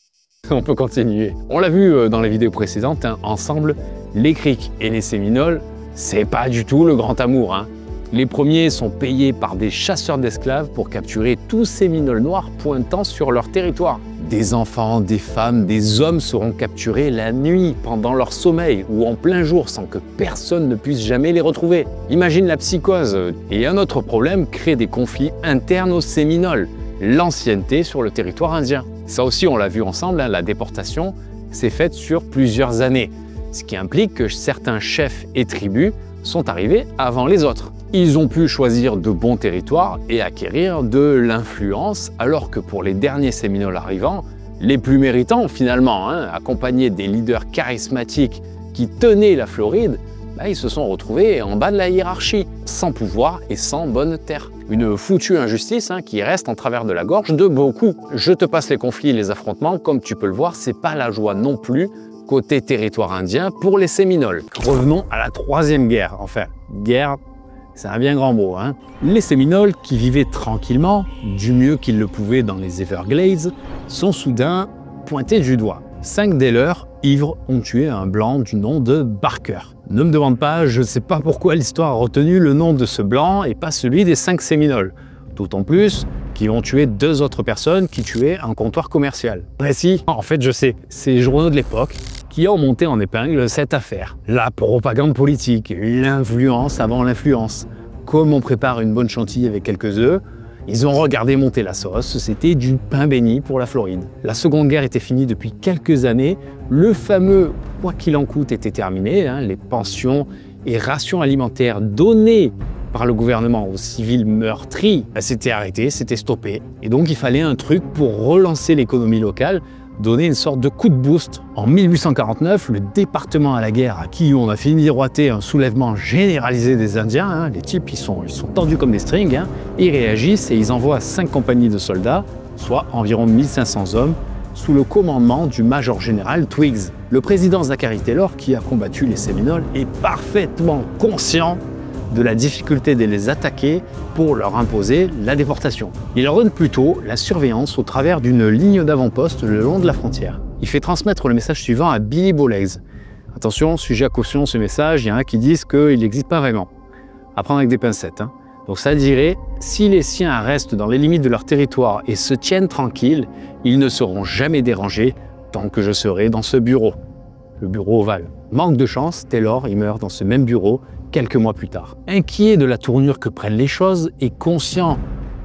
Speaker 1: On peut continuer. On l'a vu dans les vidéos précédentes, hein, ensemble, les Creeks et les Séminoles, c'est pas du tout le grand amour. Hein. Les premiers sont payés par des chasseurs d'esclaves pour capturer tous Séminoles noirs pointant sur leur territoire. Des enfants, des femmes, des hommes seront capturés la nuit, pendant leur sommeil ou en plein jour sans que personne ne puisse jamais les retrouver. Imagine la psychose. Et un autre problème crée des conflits internes aux Séminoles, l'ancienneté sur le territoire indien. Ça aussi, on l'a vu ensemble, hein, la déportation s'est faite sur plusieurs années, ce qui implique que certains chefs et tribus sont arrivés avant les autres. Ils ont pu choisir de bons territoires et acquérir de l'influence, alors que pour les derniers Séminoles arrivants, les plus méritants finalement, hein, accompagnés des leaders charismatiques qui tenaient la Floride, ils se sont retrouvés en bas de la hiérarchie, sans pouvoir et sans bonne terre. Une foutue injustice hein, qui reste en travers de la gorge de beaucoup. Je te passe les conflits et les affrontements, comme tu peux le voir, c'est pas la joie non plus côté territoire indien pour les Séminoles. Revenons à la troisième guerre, enfin, guerre, c'est un bien grand mot. Hein. Les Séminoles, qui vivaient tranquillement, du mieux qu'ils le pouvaient dans les Everglades, sont soudain pointés du doigt. 5 des leurs, ivres, ont tué un blanc du nom de Barker. Ne me demande pas, je ne sais pas pourquoi l'histoire a retenu le nom de ce blanc et pas celui des 5 Séminoles. D'autant plus qu'ils ont tué 2 autres personnes qui tuaient un comptoir commercial. Si, en fait je sais, c'est les journaux de l'époque qui ont monté en épingle cette affaire. La propagande politique, l'influence avant l'influence. Comme on prépare une bonne chantilly avec quelques œufs, ils ont regardé monter la sauce, c'était du pain béni pour la Floride. La Seconde Guerre était finie depuis quelques années, le fameux « quoi qu'il en coûte » était terminé, hein, les pensions et rations alimentaires données par le gouvernement aux civils meurtris, c'était arrêté, c'était stoppé. Et donc il fallait un truc pour relancer l'économie locale, donner une sorte de coup de boost. En 1849, le département à la guerre à qui on a fini miroiter un soulèvement généralisé des Indiens, hein, les types ils sont tendus comme des strings, hein, ils réagissent et ils envoient 5 compagnies de soldats, soit environ 1500 hommes, sous le commandement du major général Twiggs. Le président Zachary Taylor, qui a combattu les Séminoles, est parfaitement conscient de la difficulté de les attaquer pour leur imposer la déportation. Il ordonne plutôt la surveillance au travers d'une ligne d'avant-poste le long de la frontière. Il fait transmettre le message suivant à Billy Bowlegs. Attention, sujet à caution, ce message, il y en a qui disent qu'il n'existe pas vraiment. À prendre avec des pincettes. Hein. Donc ça dirait, si les siens restent dans les limites de leur territoire et se tiennent tranquilles, ils ne seront jamais dérangés tant que je serai dans ce bureau. Le bureau ovale. Manque de chance, Taylor il meurt dans ce même bureau quelques mois plus tard. Inquiet de la tournure que prennent les choses et conscient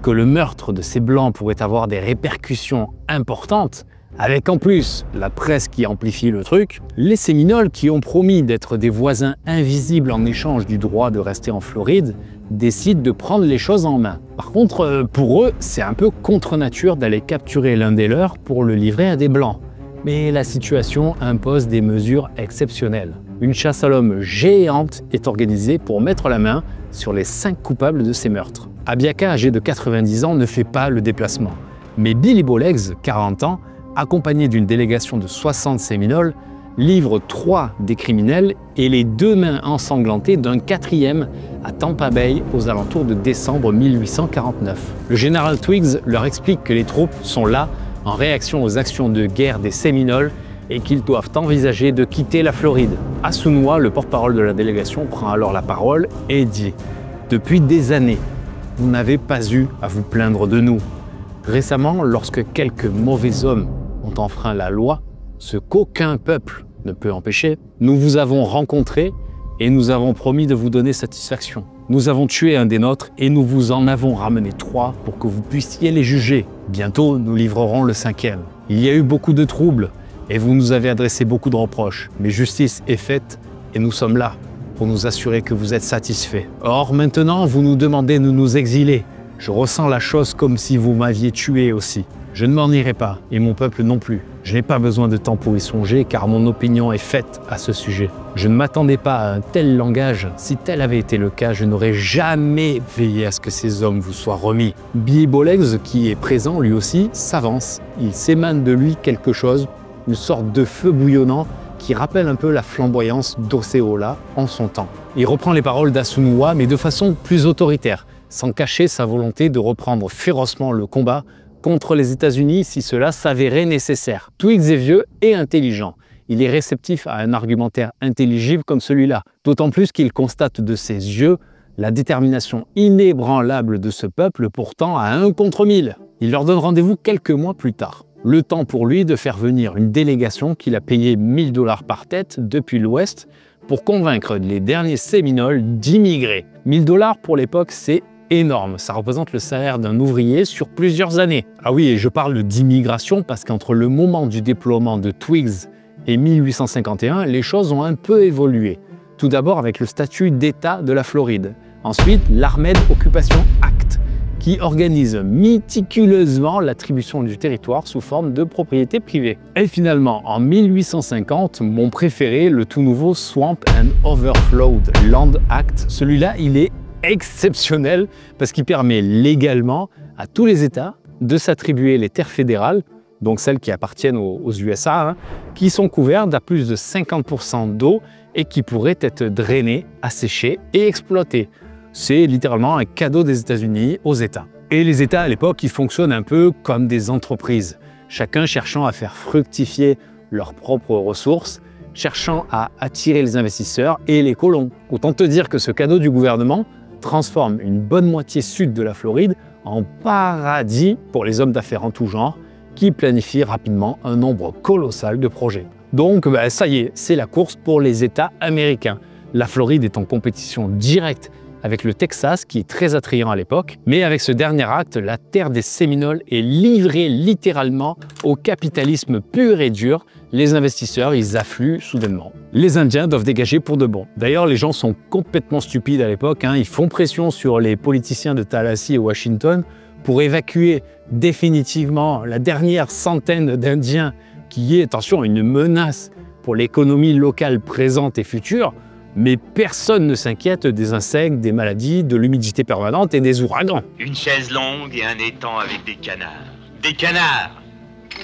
Speaker 1: que le meurtre de ces Blancs pourrait avoir des répercussions importantes, avec en plus la presse qui amplifie le truc, les Séminoles, qui ont promis d'être des voisins invisibles en échange du droit de rester en Floride, décident de prendre les choses en main. Par contre, pour eux, c'est un peu contre nature d'aller capturer l'un des leurs pour le livrer à des Blancs. Mais la situation impose des mesures exceptionnelles. Une chasse à l'homme géante est organisée pour mettre la main sur les 5 coupables de ces meurtres. Abiaka, âgé de 90 ans, ne fait pas le déplacement. Mais Billy Bowlegs, 40 ans, accompagné d'une délégation de 60 Séminoles, livre 3 des criminels et les 2 mains ensanglantées d'un 4e à Tampa Bay aux alentours de décembre 1849. Le général Twiggs leur explique que les troupes sont là en réaction aux actions de guerre des Séminoles et qu'ils doivent envisager de quitter la Floride. Asunwa, le porte-parole de la délégation, prend alors la parole et dit « Depuis des années, vous n'avez pas eu à vous plaindre de nous. Récemment, lorsque quelques mauvais hommes ont enfreint la loi, ce qu'aucun peuple ne peut empêcher, nous vous avons rencontrés et nous avons promis de vous donner satisfaction. Nous avons tué un des nôtres et nous vous en avons ramené 3 pour que vous puissiez les juger. Bientôt, nous livrerons le 5e. Il y a eu beaucoup de troubles et vous nous avez adressé beaucoup de reproches. Mais justice est faite et nous sommes là pour nous assurer que vous êtes satisfaits. Or, maintenant, vous nous demandez de nous exiler. Je ressens la chose comme si vous m'aviez tué aussi. Je ne m'en irai pas, et mon peuple non plus. Je n'ai pas besoin de temps pour y songer, car mon opinion est faite à ce sujet. Je ne m'attendais pas à un tel langage. Si tel avait été le cas, je n'aurais jamais veillé à ce que ces hommes vous soient remis. Billy Bowlegs, qui est présent lui aussi, s'avance. Il s'émane de lui quelque chose, une sorte de feu bouillonnant qui rappelle un peu la flamboyance d'Osceola en son temps. Il reprend les paroles d'Asunwa, mais de façon plus autoritaire, sans cacher sa volonté de reprendre férocement le combat contre les États-Unis si cela s'avérait nécessaire. Twiggs est vieux et intelligent. Il est réceptif à un argumentaire intelligible comme celui-là, d'autant plus qu'il constate de ses yeux la détermination inébranlable de ce peuple pourtant à 1 contre 1000. Il leur donne rendez-vous quelques mois plus tard. Le temps pour lui de faire venir une délégation qu'il a payé 1000 $ par tête depuis l'Ouest pour convaincre les derniers Séminoles d'immigrer. 1000 $ pour l'époque, c'est énorme. Ça représente le salaire d'un ouvrier sur plusieurs années. Ah oui, et je parle d'immigration parce qu'entre le moment du déploiement de Twiggs et 1851, les choses ont un peu évolué. Tout d'abord avec le statut d'État de la Floride. Ensuite, l'Armed Occupation Act, qui organise méticuleusement l'attribution du territoire sous forme de propriété privée. Et finalement, en 1850, mon préféré, le tout nouveau Swamp and Overflowed Land Act. Celui-là, il est exceptionnel parce qu'il permet légalement à tous les États de s'attribuer les terres fédérales, donc celles qui appartiennent aux USA, qui sont couvertes d'à plus de 50% d'eau et qui pourraient être drainées, asséchées et exploitées. C'est littéralement un cadeau des États-Unis aux États. Et les États à l'époque, ils fonctionnent un peu comme des entreprises, chacun cherchant à faire fructifier leurs propres ressources, cherchant à attirer les investisseurs et les colons. Autant te dire que ce cadeau du gouvernement transforme une bonne moitié sud de la Floride en paradis pour les hommes d'affaires en tout genre, qui planifient rapidement un nombre colossal de projets. Donc ça y est, c'est la course pour les États américains. La Floride est en compétition directe avec le Texas, qui est très attrayant à l'époque. Mais avec ce dernier acte, la terre des Séminoles est livrée littéralement au capitalisme pur et dur. Les investisseurs, ils affluent soudainement. Les Indiens doivent dégager pour de bon. D'ailleurs, les gens sont complètement stupides à l'époque. Ils font pression sur les politiciens de Tallahassee et Washington pour évacuer définitivement la dernière centaine d'Indiens qui est, attention, une menace pour l'économie locale présente et future. Mais personne ne s'inquiète des insectes, des maladies, de l'humidité permanente et des ouragans.
Speaker 2: Une chaise longue et un étang avec des canards. Des canards!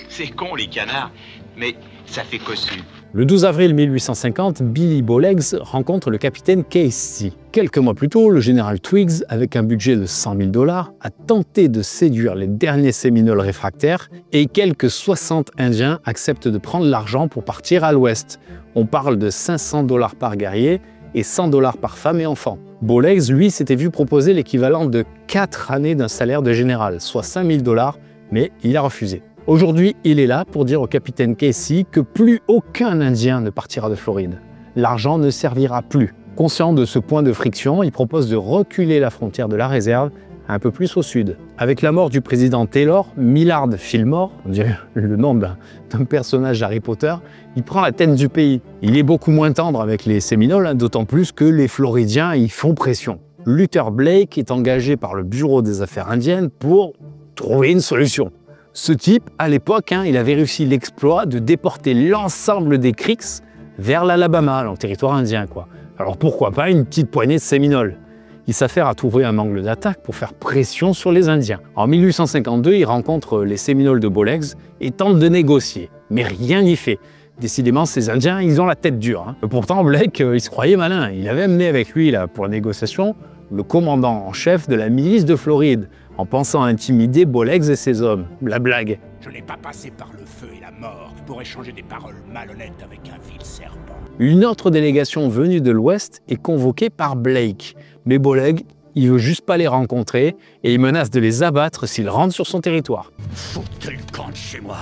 Speaker 2: C'est con les canards, mais ça fait cossu.
Speaker 1: Le 12 avril 1850, Billy Bowlegs rencontre le capitaine Casey. Quelques mois plus tôt, le général Twiggs, avec un budget de 100 000 $, a tenté de séduire les derniers Séminoles réfractaires et quelques 60 Indiens acceptent de prendre l'argent pour partir à l'ouest. On parle de 500 $ par guerrier et 100 $ par femme et enfant. Bowlegs, lui, s'était vu proposer l'équivalent de 4 années d'un salaire de général, soit 5 000 $, mais il a refusé. Aujourd'hui, il est là pour dire au capitaine Casey que plus aucun Indien ne partira de Floride. L'argent ne servira plus. Conscient de ce point de friction, il propose de reculer la frontière de la réserve un peu plus au sud. Avec la mort du président Taylor, Millard Fillmore, on dirait le nom d'un personnage d'Harry Potter, il prend la tête du pays. Il est beaucoup moins tendre avec les Séminoles, d'autant plus que les Floridiens y font pression. Luther Blake est engagé par le Bureau des Affaires indiennes pour trouver une solution. Ce type, à l'époque, il avait réussi l'exploit de déporter l'ensemble des Creeks vers l'Alabama, le territoire indien, quoi. Alors pourquoi pas une petite poignée de Séminoles? Il s'affaire à trouver un angle d'attaque pour faire pression sur les Indiens. En 1852, il rencontre les Séminoles de Bowlegs et tente de négocier, mais rien n'y fait. Décidément, ces Indiens, ils ont la tête dure. Pourtant, Blake, il se croyait malin. Il avait amené avec lui, là, pour la négociation, le commandant en chef de la milice de Floride, en pensant intimider Bowlegs et ses hommes. La blague.
Speaker 3: Je n'ai pas passé par le feu et la mort pour échanger des paroles malhonnêtes avec un vil serpent.
Speaker 1: Une autre délégation venue de l'Ouest est convoquée par Blake. Mais Bowlegs, il veut juste pas les rencontrer et il menace de les abattre s'ils rentrent sur son territoire.
Speaker 3: Foutez le camp de chez moi.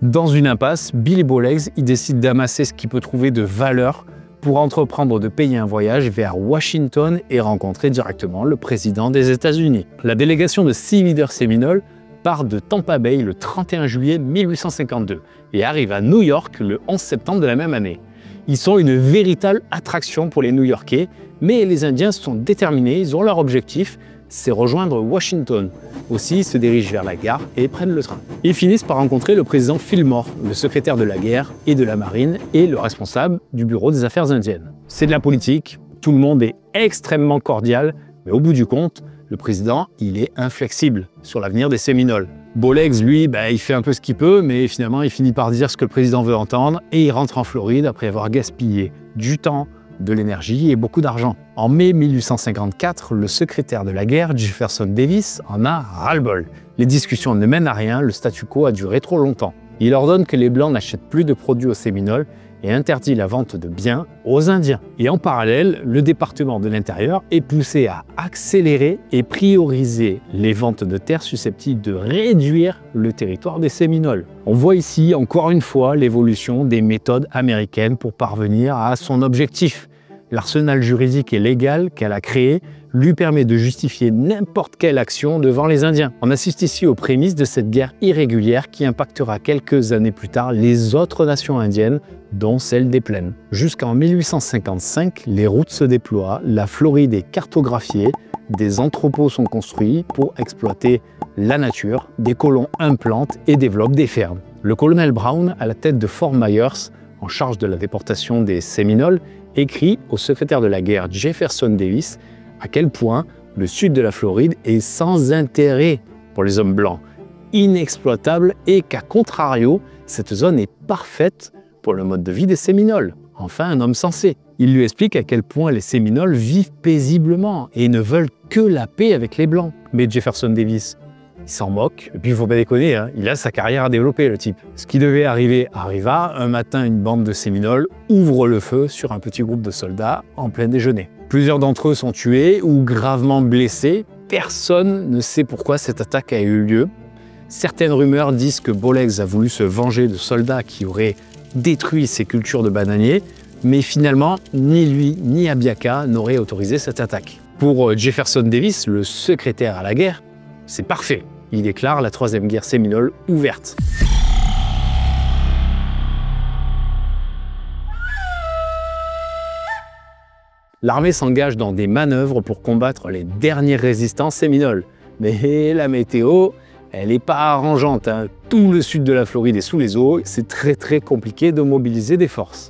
Speaker 1: Dans une impasse, Billy Bowlegs, il décide d'amasser ce qu'il peut trouver de valeur pour entreprendre de payer un voyage vers Washington et rencontrer directement le président des États-Unis. La délégation de 6 leaders séminoles part de Tampa Bay le 31 juillet 1852 et arrive à New York le 11 septembre de la même année. Ils sont une véritable attraction pour les New-Yorkais, mais les Indiens sont déterminés, ils ont leur objectif, c'est rejoindre Washington. Aussi, ils se dirigent vers la gare et prennent le train. Ils finissent par rencontrer le président Fillmore, le secrétaire de la guerre et de la marine et le responsable du bureau des affaires indiennes. C'est de la politique, tout le monde est extrêmement cordial, mais au bout du compte, le président, il est inflexible sur l'avenir des Séminoles. Bowlegs, lui, il fait un peu ce qu'il peut, mais finalement, il finit par dire ce que le président veut entendre et il rentre en Floride après avoir gaspillé du temps, de l'énergie et beaucoup d'argent. En mai 1854, le secrétaire de la guerre, Jefferson Davis, en a ras-le-bol. Les discussions ne mènent à rien, le statu quo a duré trop longtemps. Il ordonne que les Blancs n'achètent plus de produits aux Séminoles et interdit la vente de biens aux Indiens. Et en parallèle, le département de l'Intérieur est poussé à accélérer et prioriser les ventes de terres susceptibles de réduire le territoire des Séminoles. On voit ici encore une fois l'évolution des méthodes américaines pour parvenir à son objectif. L'arsenal juridique et légal qu'elle a créé lui permet de justifier n'importe quelle action devant les Indiens. On assiste ici aux prémices de cette guerre irrégulière qui impactera quelques années plus tard les autres nations indiennes, dont celle des plaines. Jusqu'en 1855, les routes se déploient, la Floride est cartographiée, des entrepôts sont construits pour exploiter la nature, des colons implantent et développent des fermes. Le colonel Brown, à la tête de Fort Myers, en charge de la déportation des Séminoles, écrit au secrétaire de la guerre Jefferson Davis à quel point le sud de la Floride est sans intérêt pour les hommes blancs, inexploitable et qu'à contrario, cette zone est parfaite pour le mode de vie des Séminoles. Enfin, un homme sensé. Il lui explique à quel point les Séminoles vivent paisiblement et ne veulent que la paix avec les Blancs. Mais Jefferson Davis, il s'en moque. Et puis, il ne faut pas déconner, hein, il a sa carrière à développer, le type. Ce qui devait arriver arriva. Un matin, une bande de Séminoles ouvre le feu sur un petit groupe de soldats en plein déjeuner. Plusieurs d'entre eux sont tués ou gravement blessés. Personne ne sait pourquoi cette attaque a eu lieu. Certaines rumeurs disent que Bowlegs a voulu se venger de soldats qui auraient détruit ses cultures de bananiers, mais finalement, ni lui ni Abiaka n'auraient autorisé cette attaque. Pour Jefferson Davis, le secrétaire à la guerre, c'est parfait. Il déclare la troisième guerre séminole ouverte. L'armée s'engage dans des manœuvres pour combattre les derniers résistants séminoles. Mais la météo, elle n'est pas arrangeante, hein. Tout le sud de la Floride est sous les eaux. C'est très compliqué de mobiliser des forces.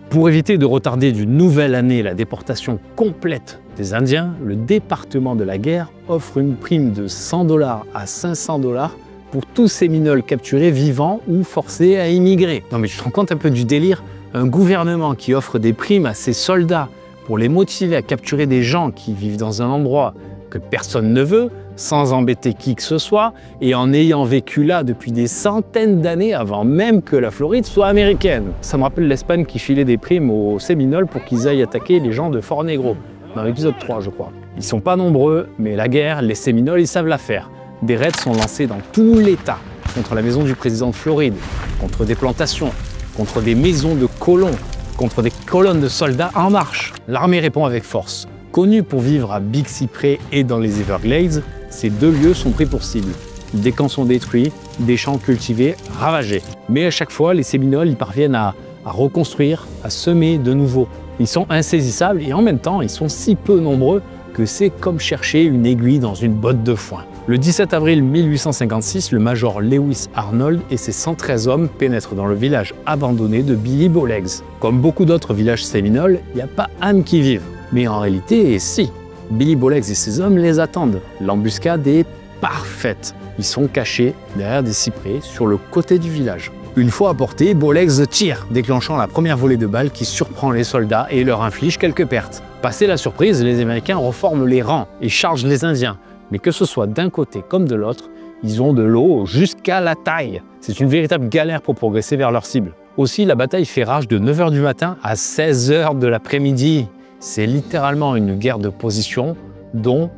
Speaker 1: Pour éviter de retarder d'une nouvelle année la déportation complète des Indiens, le département de la guerre offre une prime de 100 $ à 500 $ pour tous Séminoles capturés vivants ou forcés à immigrer. Non mais tu te rends compte un peu du délire? Un gouvernement qui offre des primes à ses soldats pour les motiver à capturer des gens qui vivent dans un endroit que personne ne veut, sans embêter qui que ce soit, et en ayant vécu là depuis des centaines d'années avant même que la Floride soit américaine. Ça me rappelle l'Espagne qui filait des primes aux Séminoles pour qu'ils aillent attaquer les gens de Fort Negro, dans l'épisode 3 je crois. Ils sont pas nombreux, mais la guerre, les Séminoles, ils savent la faire. Des raids sont lancés dans tout l'État, contre la maison du président de Floride, contre des plantations, contre des maisons de colons, contre des colonnes de soldats en marche. L'armée répond avec force. Connue pour vivre à Big Cypress et dans les Everglades, ces deux lieux sont pris pour cible. Des camps sont détruits, des champs cultivés ravagés. Mais à chaque fois, les Séminoles ils parviennent à reconstruire, à semer de nouveau. Ils sont insaisissables et en même temps, ils sont si peu nombreux que c'est comme chercher une aiguille dans une botte de foin. Le 17 avril 1856, le major Lewis Arnold et ses 113 hommes pénètrent dans le village abandonné de Billy Bowlegs. Comme beaucoup d'autres villages séminoles, il n'y a pas âme qui vive. Mais en réalité, si. Billy Bowlegs et ses hommes les attendent. L'embuscade est parfaite. Ils sont cachés derrière des cyprès sur le côté du village. Une fois à portée, Bowlegs tire, déclenchant la première volée de balles qui surprend les soldats et leur inflige quelques pertes. Passé la surprise, les Américains reforment les rangs et chargent les Indiens. Mais que ce soit d'un côté comme de l'autre, ils ont de l'eau jusqu'à la taille. C'est une véritable galère pour progresser vers leur cible. Aussi, la bataille fait rage de 9 h du matin à 16 h de l'après-midi. C'est littéralement une guerre de position dont,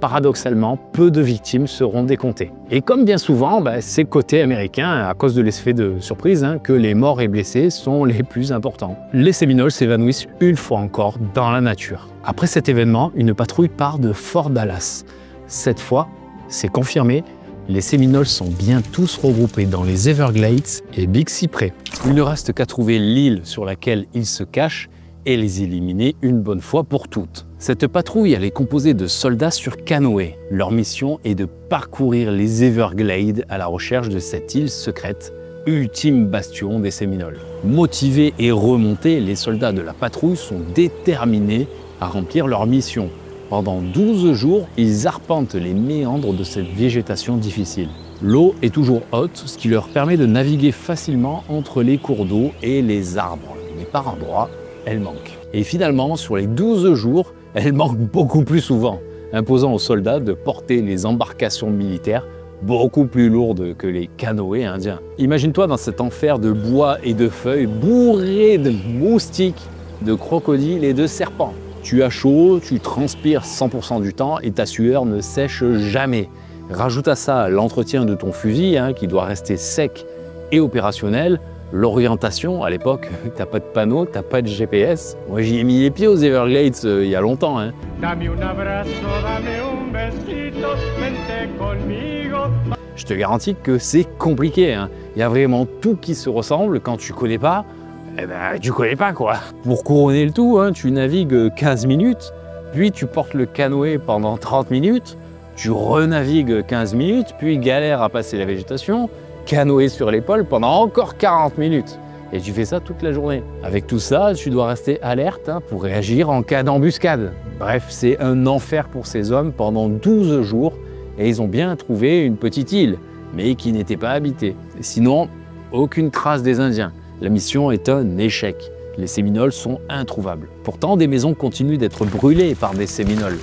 Speaker 1: paradoxalement, peu de victimes seront décomptées. Et comme bien souvent, c'est côté américain, à cause de l'effet de surprise, que les morts et blessés sont les plus importants. Les Séminoles s'évanouissent une fois encore dans la nature. Après cet événement, une patrouille part de Fort Dallas. Cette fois, c'est confirmé, les Séminoles sont bien tous regroupés dans les Everglades et Big Cypress. Il ne reste qu'à trouver l'île sur laquelle ils se cachent et les éliminer une bonne fois pour toutes. Cette patrouille, elle est composée de soldats sur canoë. Leur mission est de parcourir les Everglades à la recherche de cette île secrète, ultime bastion des Séminoles. Motivés et remontés, les soldats de la patrouille sont déterminés à remplir leur mission. Pendant 12 jours, ils arpentent les méandres de cette végétation difficile. L'eau est toujours haute, ce qui leur permet de naviguer facilement entre les cours d'eau et les arbres. Mais par endroits, elle manque. Et finalement, sur les 12 jours, elle manque beaucoup plus souvent, imposant aux soldats de porter les embarcations militaires beaucoup plus lourdes que les canoës indiens. Imagine-toi dans cet enfer de bois et de feuilles bourré de moustiques, de crocodiles et de serpents. Tu as chaud, tu transpires 100% du temps et ta sueur ne sèche jamais. Rajoute à ça l'entretien de ton fusil qui doit rester sec et opérationnel. L'orientation, à l'époque, t'as pas de panneau, t'as pas de GPS. Moi, j'y ai mis les pieds aux Everglades il y a longtemps. Je te garantis que c'est compliqué. Il y a vraiment tout qui se ressemble. Quand tu connais pas, tu connais pas quoi. Pour couronner le tout, tu navigues 15 minutes, puis tu portes le canoë pendant 30 minutes, tu renavigues 15 minutes, puis galère à passer la végétation, canoë sur l'épaule pendant encore 40 minutes. Et tu fais ça toute la journée. Avec tout ça, tu dois rester alerte pour réagir en cas d'embuscade. Bref, c'est un enfer pour ces hommes pendant 12 jours et ils ont bien trouvé une petite île, mais qui n'était pas habitée. Sinon, aucune trace des Indiens. La mission est un échec. Les Séminoles sont introuvables. Pourtant, des maisons continuent d'être brûlées par des Séminoles.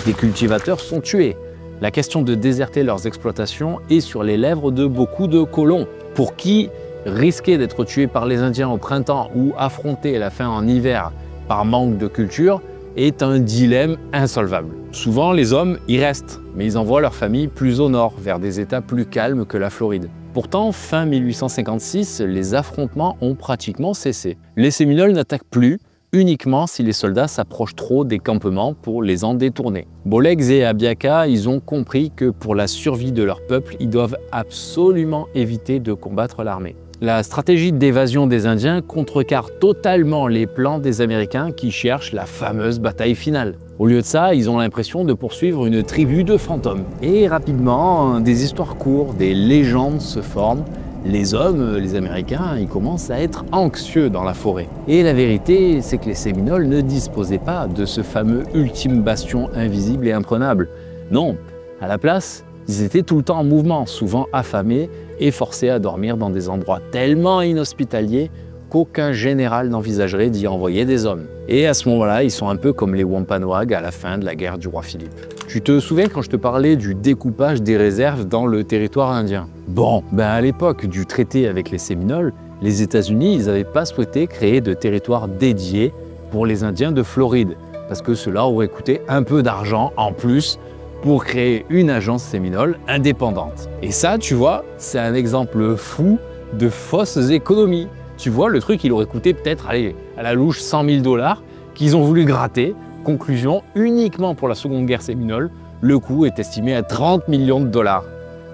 Speaker 1: Des cultivateurs sont tués. La question de déserter leurs exploitations est sur les lèvres de beaucoup de colons, pour qui risquer d'être tué par les Indiens au printemps ou affronter la faim en hiver par manque de culture est un dilemme insolvable. Souvent, les hommes y restent, mais ils envoient leur famille plus au nord, vers des États plus calmes que la Floride. Pourtant, fin 1856, les affrontements ont pratiquement cessé. Les Séminoles n'attaquent plus, uniquement si les soldats s'approchent trop des campements pour les en détourner. Bolegs et Abiaka, ils ont compris que pour la survie de leur peuple, ils doivent absolument éviter de combattre l'armée. La stratégie d'évasion des Indiens contrecarre totalement les plans des Américains qui cherchent la fameuse bataille finale. Au lieu de ça, ils ont l'impression de poursuivre une tribu de fantômes. Et rapidement, des histoires courent, des légendes se forment. Les hommes, les Américains, ils commencent à être anxieux dans la forêt. Et la vérité, c'est que les Séminoles ne disposaient pas de ce fameux ultime bastion invisible et imprenable. Non, à la place, ils étaient tout le temps en mouvement, souvent affamés et forcés à dormir dans des endroits tellement inhospitaliers qu'aucun général n'envisagerait d'y envoyer des hommes. Et à ce moment-là, ils sont un peu comme les Wampanoag à la fin de la guerre du roi Philippe. Tu te souviens quand je te parlais du découpage des réserves dans le territoire indien? Bon, à l'époque du traité avec les Séminoles, les États-Unis, ils n'avaient pas souhaité créer de territoire dédié pour les Indiens de Floride, parce que cela aurait coûté un peu d'argent en plus pour créer une agence séminole indépendante. Et ça, tu vois, c'est un exemple fou de fausses économies. Tu vois, le truc, il aurait coûté peut-être, allez, à la louche 100 000 $ qu'ils ont voulu gratter. Conclusion, uniquement pour la Seconde Guerre séminole, le coût est estimé à 30 millions $.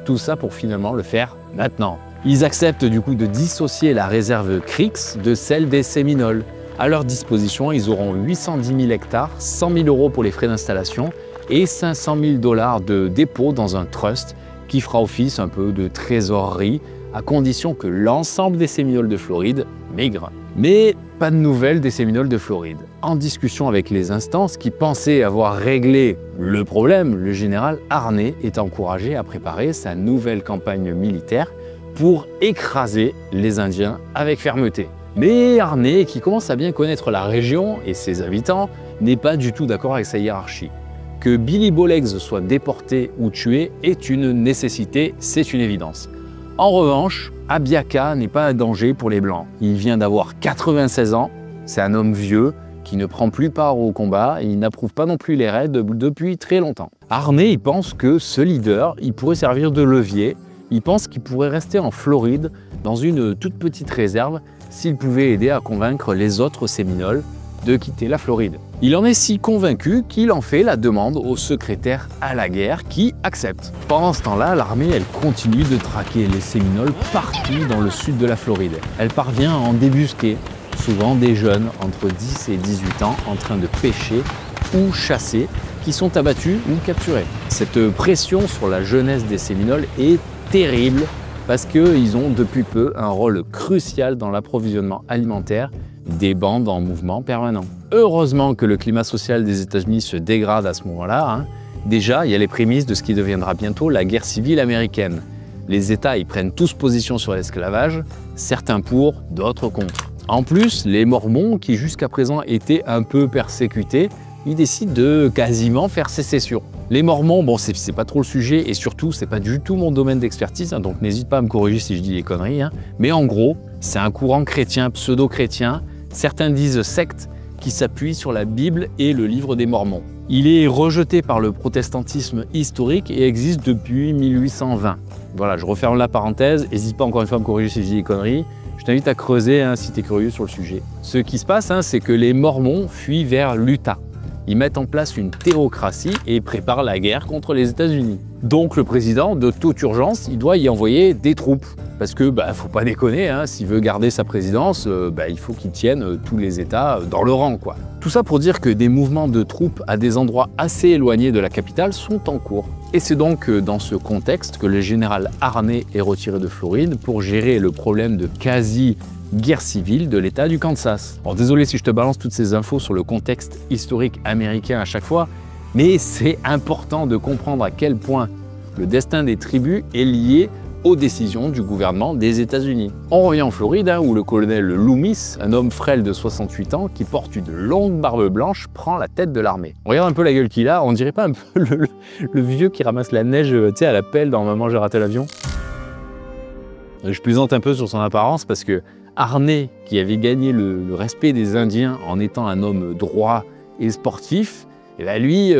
Speaker 1: Tout ça pour finalement le faire maintenant. Ils acceptent du coup de dissocier la réserve Creeks de celle des Séminoles. À leur disposition, ils auront 810 000 hectares, 100 000 € pour les frais d'installation et 500 000 $ de dépôt dans un trust qui fera office un peu de trésorerie à condition que l'ensemble des Séminoles de Floride migrent. Mais pas de nouvelles des Séminoles de Floride. En discussion avec les instances qui pensaient avoir réglé le problème, le général Harney est encouragé à préparer sa nouvelle campagne militaire pour écraser les Indiens avec fermeté. Mais Harney, qui commence à bien connaître la région et ses habitants, n'est pas du tout d'accord avec sa hiérarchie. Que Billy Bolegs soit déporté ou tué est une nécessité, c'est une évidence. En revanche, Abiaka n'est pas un danger pour les Blancs. Il vient d'avoir 96 ans, c'est un homme vieux qui ne prend plus part au combat et il n'approuve pas non plus les raids depuis très longtemps. Harney, il pense que ce leader, il pourrait servir de levier. Il pense qu'il pourrait rester en Floride dans une toute petite réserve s'il pouvait aider à convaincre les autres Séminoles de quitter la Floride. Il en est si convaincu qu'il en fait la demande au secrétaire à la guerre qui accepte. Pendant ce temps-là, l'armée elle continue de traquer les Séminoles partout dans le sud de la Floride. Elle parvient à en débusquer, souvent des jeunes entre 10 et 18 ans en train de pêcher ou chasser qui sont abattus ou capturés. Cette pression sur la jeunesse des Séminoles est terrible parce qu'ils ont depuis peu un rôle crucial dans l'approvisionnement alimentaire des bandes en mouvement permanent. Heureusement que le climat social des États-Unis se dégrade à ce moment-là, hein. Déjà, il y a les prémices de ce qui deviendra bientôt la guerre civile américaine. Les États y prennent tous position sur l'esclavage, certains pour, d'autres contre. En plus, les Mormons, qui jusqu'à présent étaient un peu persécutés, ils décident de quasiment faire sécession. Les Mormons, bon, c'est pas trop le sujet et surtout, c'est pas du tout mon domaine d'expertise, hein, donc n'hésite pas à me corriger si je dis des conneries. Hein. Mais en gros, c'est un courant chrétien, pseudo-chrétien, certains disent secte, qui s'appuie sur la Bible et le livre des Mormons. Il est rejeté par le protestantisme historique et existe depuis 1820. Voilà, je referme la parenthèse, n'hésite pas encore une fois à me corriger si je dis des conneries. Je t'invite à creuser hein, si tu es curieux sur le sujet. Ce qui se passe, hein, c'est que les Mormons fuient vers l'Utah. Ils mettent en place une théocratie et préparent la guerre contre les États-Unis. Donc le président, de toute urgence, il doit y envoyer des troupes. Parce que, faut pas déconner, hein, s'il veut garder sa présidence, il faut qu'il tienne tous les États dans le rang, quoi. Tout ça pour dire que des mouvements de troupes à des endroits assez éloignés de la capitale sont en cours. Et c'est donc dans ce contexte que le général Harney est retiré de Floride pour gérer le problème de quasi-guerre civile de l'État du Kansas. Bon, désolé si je te balance toutes ces infos sur le contexte historique américain à chaque fois, mais c'est important de comprendre à quel point le destin des tribus est lié aux décisions du gouvernement des États-Unis. On revient en Floride, hein, où le colonel Loomis, un homme frêle de 68 ans qui porte une longue barbe blanche, prend la tête de l'armée. On regarde un peu la gueule qu'il a, on dirait pas un peu le vieux qui ramasse la neige à la pelle dans Maman j'ai raté l'avion. Je plaisante un peu sur son apparence parce que Harney, qui avait gagné le respect des Indiens en étant un homme droit et sportif, et lui,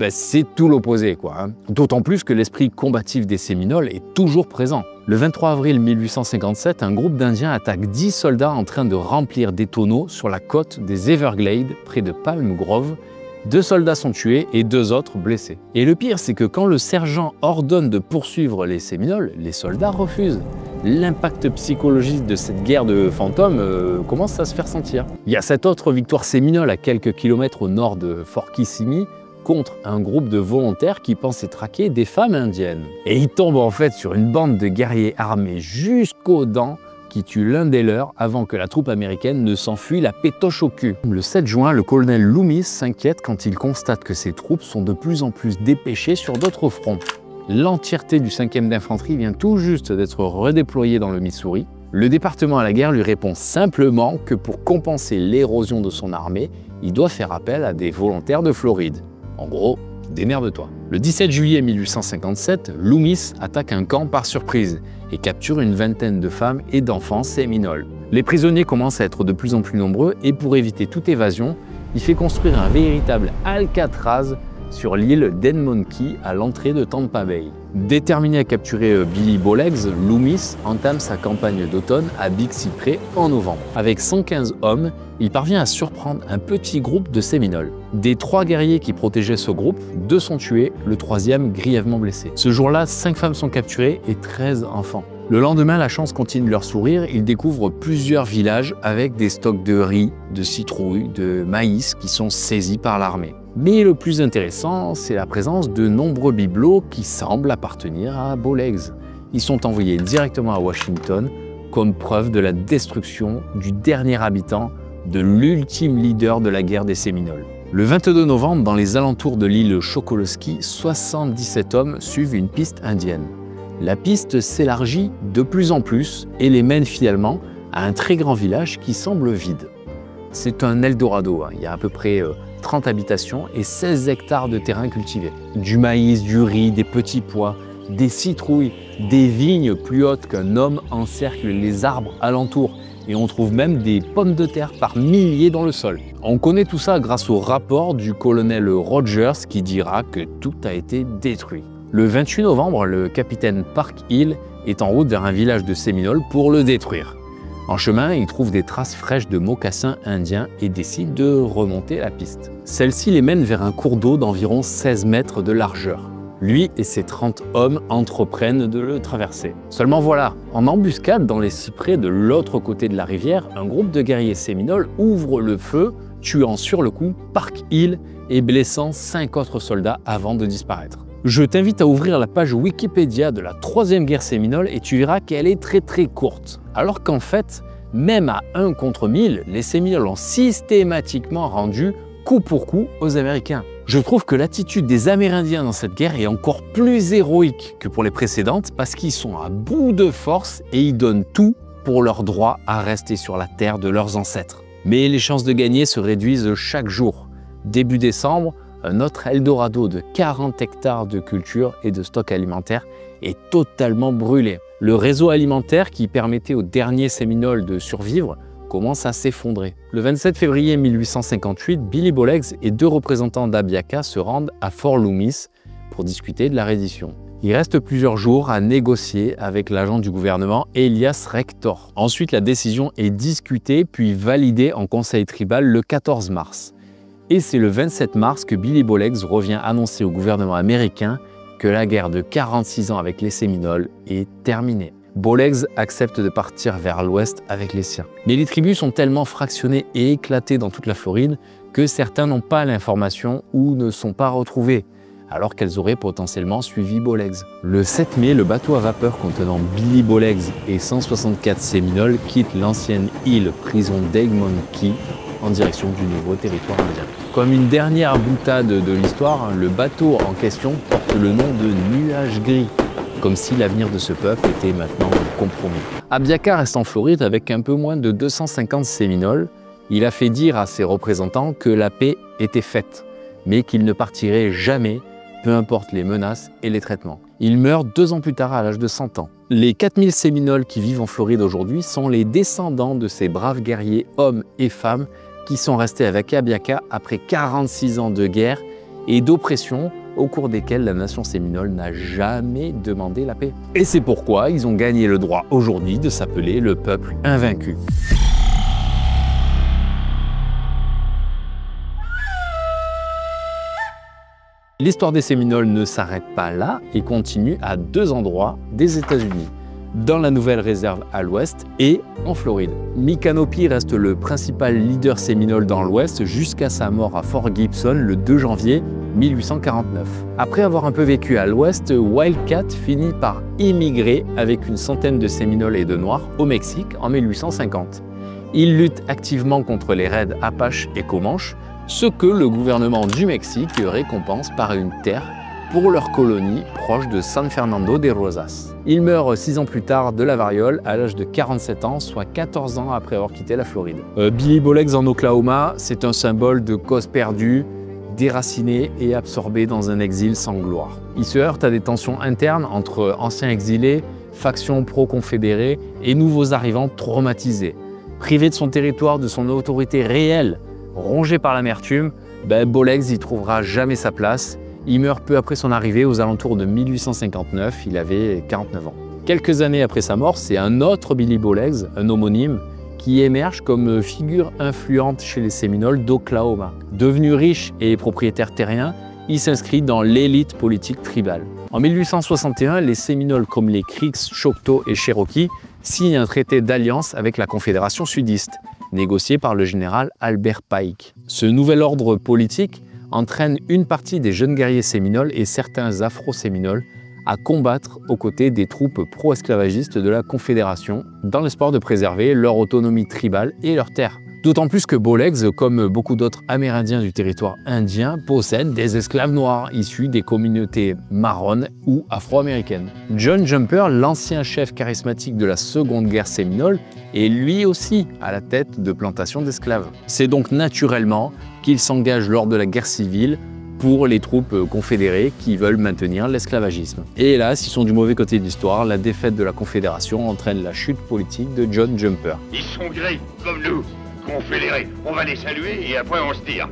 Speaker 1: c'est tout l'opposé, quoi. Hein. D'autant plus que l'esprit combatif des Séminoles est toujours présent. Le 23 avril 1857, un groupe d'Indiens attaque 10 soldats en train de remplir des tonneaux sur la côte des Everglades, près de Palm Grove. 2 soldats sont tués et 2 autres blessés. Et le pire, c'est que quand le sergent ordonne de poursuivre les Séminoles, les soldats refusent. L'impact psychologique de cette guerre de fantômes commence à se faire sentir. Il y a cette autre victoire séminole à quelques kilomètres au nord de Fort Kissimmee contre un groupe de volontaires qui pensaient traquer des femmes indiennes. Et ils tombent en fait sur une bande de guerriers armés jusqu'aux dents qui tue l'un des leurs avant que la troupe américaine ne s'enfuit la pétoche au cul. Le 7 juin, le colonel Loomis s'inquiète quand il constate que ses troupes sont de plus en plus dépêchées sur d'autres fronts. L'entièreté du 5e d'infanterie vient tout juste d'être redéployée dans le Missouri. Le département à la guerre lui répond simplement que pour compenser l'érosion de son armée, il doit faire appel à des volontaires de Floride. En gros, démerde-toi. Le 17 juillet 1857, Loomis attaque un camp par surprise et capture une vingtaine de femmes et d'enfants séminoles. Les prisonniers commencent à être de plus en plus nombreux et pour éviter toute évasion, il fait construire un véritable Alcatraz sur l'île d'Edmond Key à l'entrée de Tampa Bay. Déterminé à capturer Billy Bowlegs, Loomis entame sa campagne d'automne à Big Cypress en novembre. Avec 115 hommes, il parvient à surprendre un petit groupe de Séminoles. Des 3 guerriers qui protégeaient ce groupe, 2 sont tués, le 3e grièvement blessé. Ce jour-là, 5 femmes sont capturées et 13 enfants. Le lendemain, la chance continue de leur sourire, ils découvrent plusieurs villages avec des stocks de riz, de citrouilles, de maïs qui sont saisis par l'armée. Mais le plus intéressant, c'est la présence de nombreux bibelots qui semblent appartenir à Bowlegs. Ils sont envoyés directement à Washington comme preuve de la destruction du dernier habitant, de l'ultime leader de la guerre des Séminoles. Le 22 novembre, dans les alentours de l'île Chokoloskee, 77 hommes suivent une piste indienne. La piste s'élargit de plus en plus et les mène finalement à un très grand village qui semble vide. C'est un Eldorado, hein. Il y a à peu près 30 habitations et 16 hectares de terrain cultivé. Du maïs, du riz, des petits pois, des citrouilles, des vignes plus hautes qu'un homme encerclent les arbres alentours et on trouve même des pommes de terre par milliers dans le sol. On connaît tout ça grâce au rapport du colonel Rogers qui dira que tout a été détruit. Le 28 novembre, le capitaine Park Hill est en route vers un village de Séminoles pour le détruire. En chemin, il trouve des traces fraîches de mocassins indiens et décide de remonter la piste. Celle-ci les mène vers un cours d'eau d'environ 16 mètres de largeur. Lui et ses 30 hommes entreprennent de le traverser. Seulement voilà, en embuscade dans les cyprès de l'autre côté de la rivière, un groupe de guerriers séminoles ouvre le feu, tuant sur le coup Park Hill et blessant 5 autres soldats avant de disparaître. Je t'invite à ouvrir la page Wikipédia de la 3e guerre séminole et tu verras qu'elle est très courte. Alors qu'en fait, Même à 1 contre 1000, les Séminoles ont systématiquement rendu coup pour coup aux Américains. Je trouve que l'attitude des Amérindiens dans cette guerre est encore plus héroïque que pour les précédentes parce qu'ils sont à bout de force et ils donnent tout pour leur droit à rester sur la terre de leurs ancêtres. Mais les chances de gagner se réduisent chaque jour. Début décembre, un autre Eldorado de 40 hectares de culture et de stocks alimentaires est totalement brûlé. Le réseau alimentaire qui permettait aux derniers Séminoles de survivre commence à s'effondrer. Le 27 février 1858, Billy Bowlegs et 2 représentants d'Abiaka se rendent à Fort Loomis pour discuter de la reddition. Il reste plusieurs jours à négocier avec l'agent du gouvernement Elias Rector. Ensuite, la décision est discutée puis validée en conseil tribal le 14 mars. Et c'est le 27 mars que Billy Bowlegs revient annoncer au gouvernement américain que la guerre de 46 ans avec les Séminoles est terminée. Bowlegs accepte de partir vers l'ouest avec les siens. Mais les tribus sont tellement fractionnées et éclatées dans toute la Floride que certains n'ont pas l'information ou ne sont pas retrouvés, alors qu'elles auraient potentiellement suivi Bowlegs. Le 7 mai, le bateau à vapeur contenant Billy Bowlegs et 164 Séminoles quitte l'ancienne île prison d'Egmont Key en direction du nouveau territoire indien. Comme une dernière boutade de l'histoire, le bateau en question porte le nom de Nuage Gris, comme si l'avenir de ce peuple était maintenant compromis. Abiaka reste en Floride avec un peu moins de 250 Séminoles. Il a fait dire à ses représentants que la paix était faite, mais qu'il ne partirait jamais, peu importe les menaces et les traitements. Il meurt 2 ans plus tard à l'âge de 100 ans. Les 4000 Séminoles qui vivent en Floride aujourd'hui sont les descendants de ces braves guerriers, hommes et femmes, qui sont restés avec Abiaka après 46 ans de guerre et d'oppression au cours desquels la nation séminole n'a jamais demandé la paix. Et c'est pourquoi ils ont gagné le droit aujourd'hui de s'appeler le peuple invaincu. L'histoire des Séminoles ne s'arrête pas là et continue à 2 endroits des États-Unis, dans la nouvelle réserve à l'ouest et en Floride. Micanopy reste le principal leader séminole dans l'ouest jusqu'à sa mort à Fort Gibson le 2 janvier 1849. Après avoir un peu vécu à l'ouest, Wildcat finit par immigrer avec une centaine de Séminoles et de Noirs au Mexique en 1850. Il lutte activement contre les raids Apaches et Comanches, ce que le gouvernement du Mexique récompense par une terre pour leur colonie proche de San Fernando de Rosas. Il meurt 6 ans plus tard de la variole à l'âge de 47 ans, soit 14 ans après avoir quitté la Floride. Billy Bowlegs en Oklahoma, c'est un symbole de cause perdue, déraciné et absorbé dans un exil sans gloire. Il se heurte à des tensions internes entre anciens exilés, factions pro-confédérées et nouveaux arrivants traumatisés. Privé de son territoire, de son autorité réelle, rongé par l'amertume, Bowlegs n'y trouvera jamais sa place. Il meurt peu après son arrivée, aux alentours de 1859, il avait 49 ans. Quelques années après sa mort, c'est un autre Billy Bowlegs, un homonyme, qui émerge comme figure influente chez les Séminoles d'Oklahoma. Devenu riche et propriétaire terrien, il s'inscrit dans l'élite politique tribale. En 1861, les Séminoles comme les Creeks, Choctaw et Cherokee signent un traité d'alliance avec la Confédération sudiste, négocié par le général Albert Pike. Ce nouvel ordre politique entraîne une partie des jeunes guerriers séminoles et certains afro-séminoles à combattre aux côtés des troupes pro-esclavagistes de la Confédération dans l'espoir de préserver leur autonomie tribale et leurs terres. D'autant plus que Bowlegs, comme beaucoup d'autres Amérindiens du territoire indien, possède des esclaves noirs issus des communautés marronnes ou afro-américaines. John Jumper, l'ancien chef charismatique de la Seconde Guerre séminole, est lui aussi à la tête de plantations d'esclaves. C'est donc naturellement qu'il s'engage lors de la guerre civile pour les troupes confédérées qui veulent maintenir l'esclavagisme. Et hélas, ils sont du mauvais côté de l'histoire. La défaite de la Confédération entraîne la chute politique de John Jumper.
Speaker 4: Ils sont gris, comme nous, confédérés. On va les saluer et après on se tire.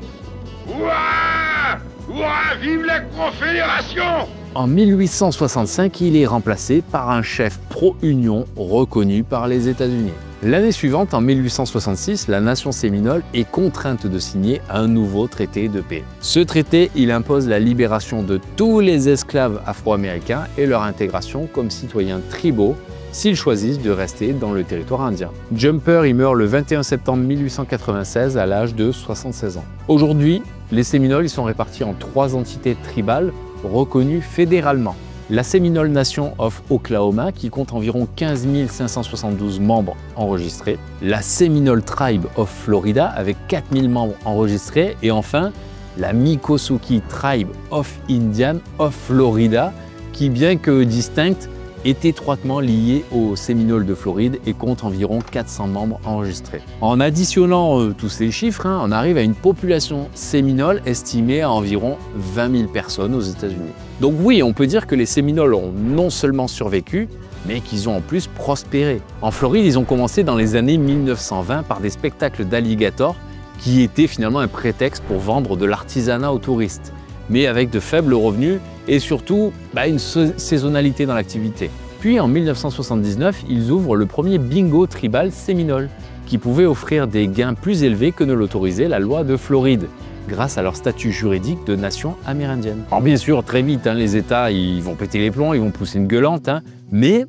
Speaker 4: Ouah! Ouah! Vive la Confédération!
Speaker 1: En 1865, il est remplacé par un chef pro-Union reconnu par les États-Unis. L'année suivante, en 1866, la nation séminole est contrainte de signer un nouveau traité de paix. Ce traité, il impose la libération de tous les esclaves afro-américains et leur intégration comme citoyens tribaux s'ils choisissent de rester dans le territoire indien. Jumper y meurt le 21 septembre 1896 à l'âge de 76 ans. Aujourd'hui, les Séminoles sont répartis en 3 entités tribales reconnues fédéralement. La Seminole Nation of Oklahoma, qui compte environ 15 572 membres enregistrés. La Seminole Tribe of Florida, avec 4 000 membres enregistrés. Et enfin, la Miccosukee Tribe of Indian of Florida, qui, bien que distincte, est étroitement liée aux Séminoles de Floride et compte environ 400 membres enregistrés. En additionnant tous ces chiffres, on arrive à une population séminole estimée à environ 20 000 personnes aux États-Unis. Donc oui, on peut dire que les Séminoles ont non seulement survécu, mais qu'ils ont en plus prospéré. En Floride, ils ont commencé dans les années 1920 par des spectacles d'alligators qui étaient finalement un prétexte pour vendre de l'artisanat aux touristes, mais avec de faibles revenus et surtout une saisonnalité dans l'activité. Puis en 1979, ils ouvrent le premier bingo tribal séminole, qui pouvait offrir des gains plus élevés que ne l'autorisait la loi de Floride, grâce à leur statut juridique de nation amérindienne. Alors bien sûr, très vite, les États ils vont péter les plombs, ils vont pousser une gueulante, mais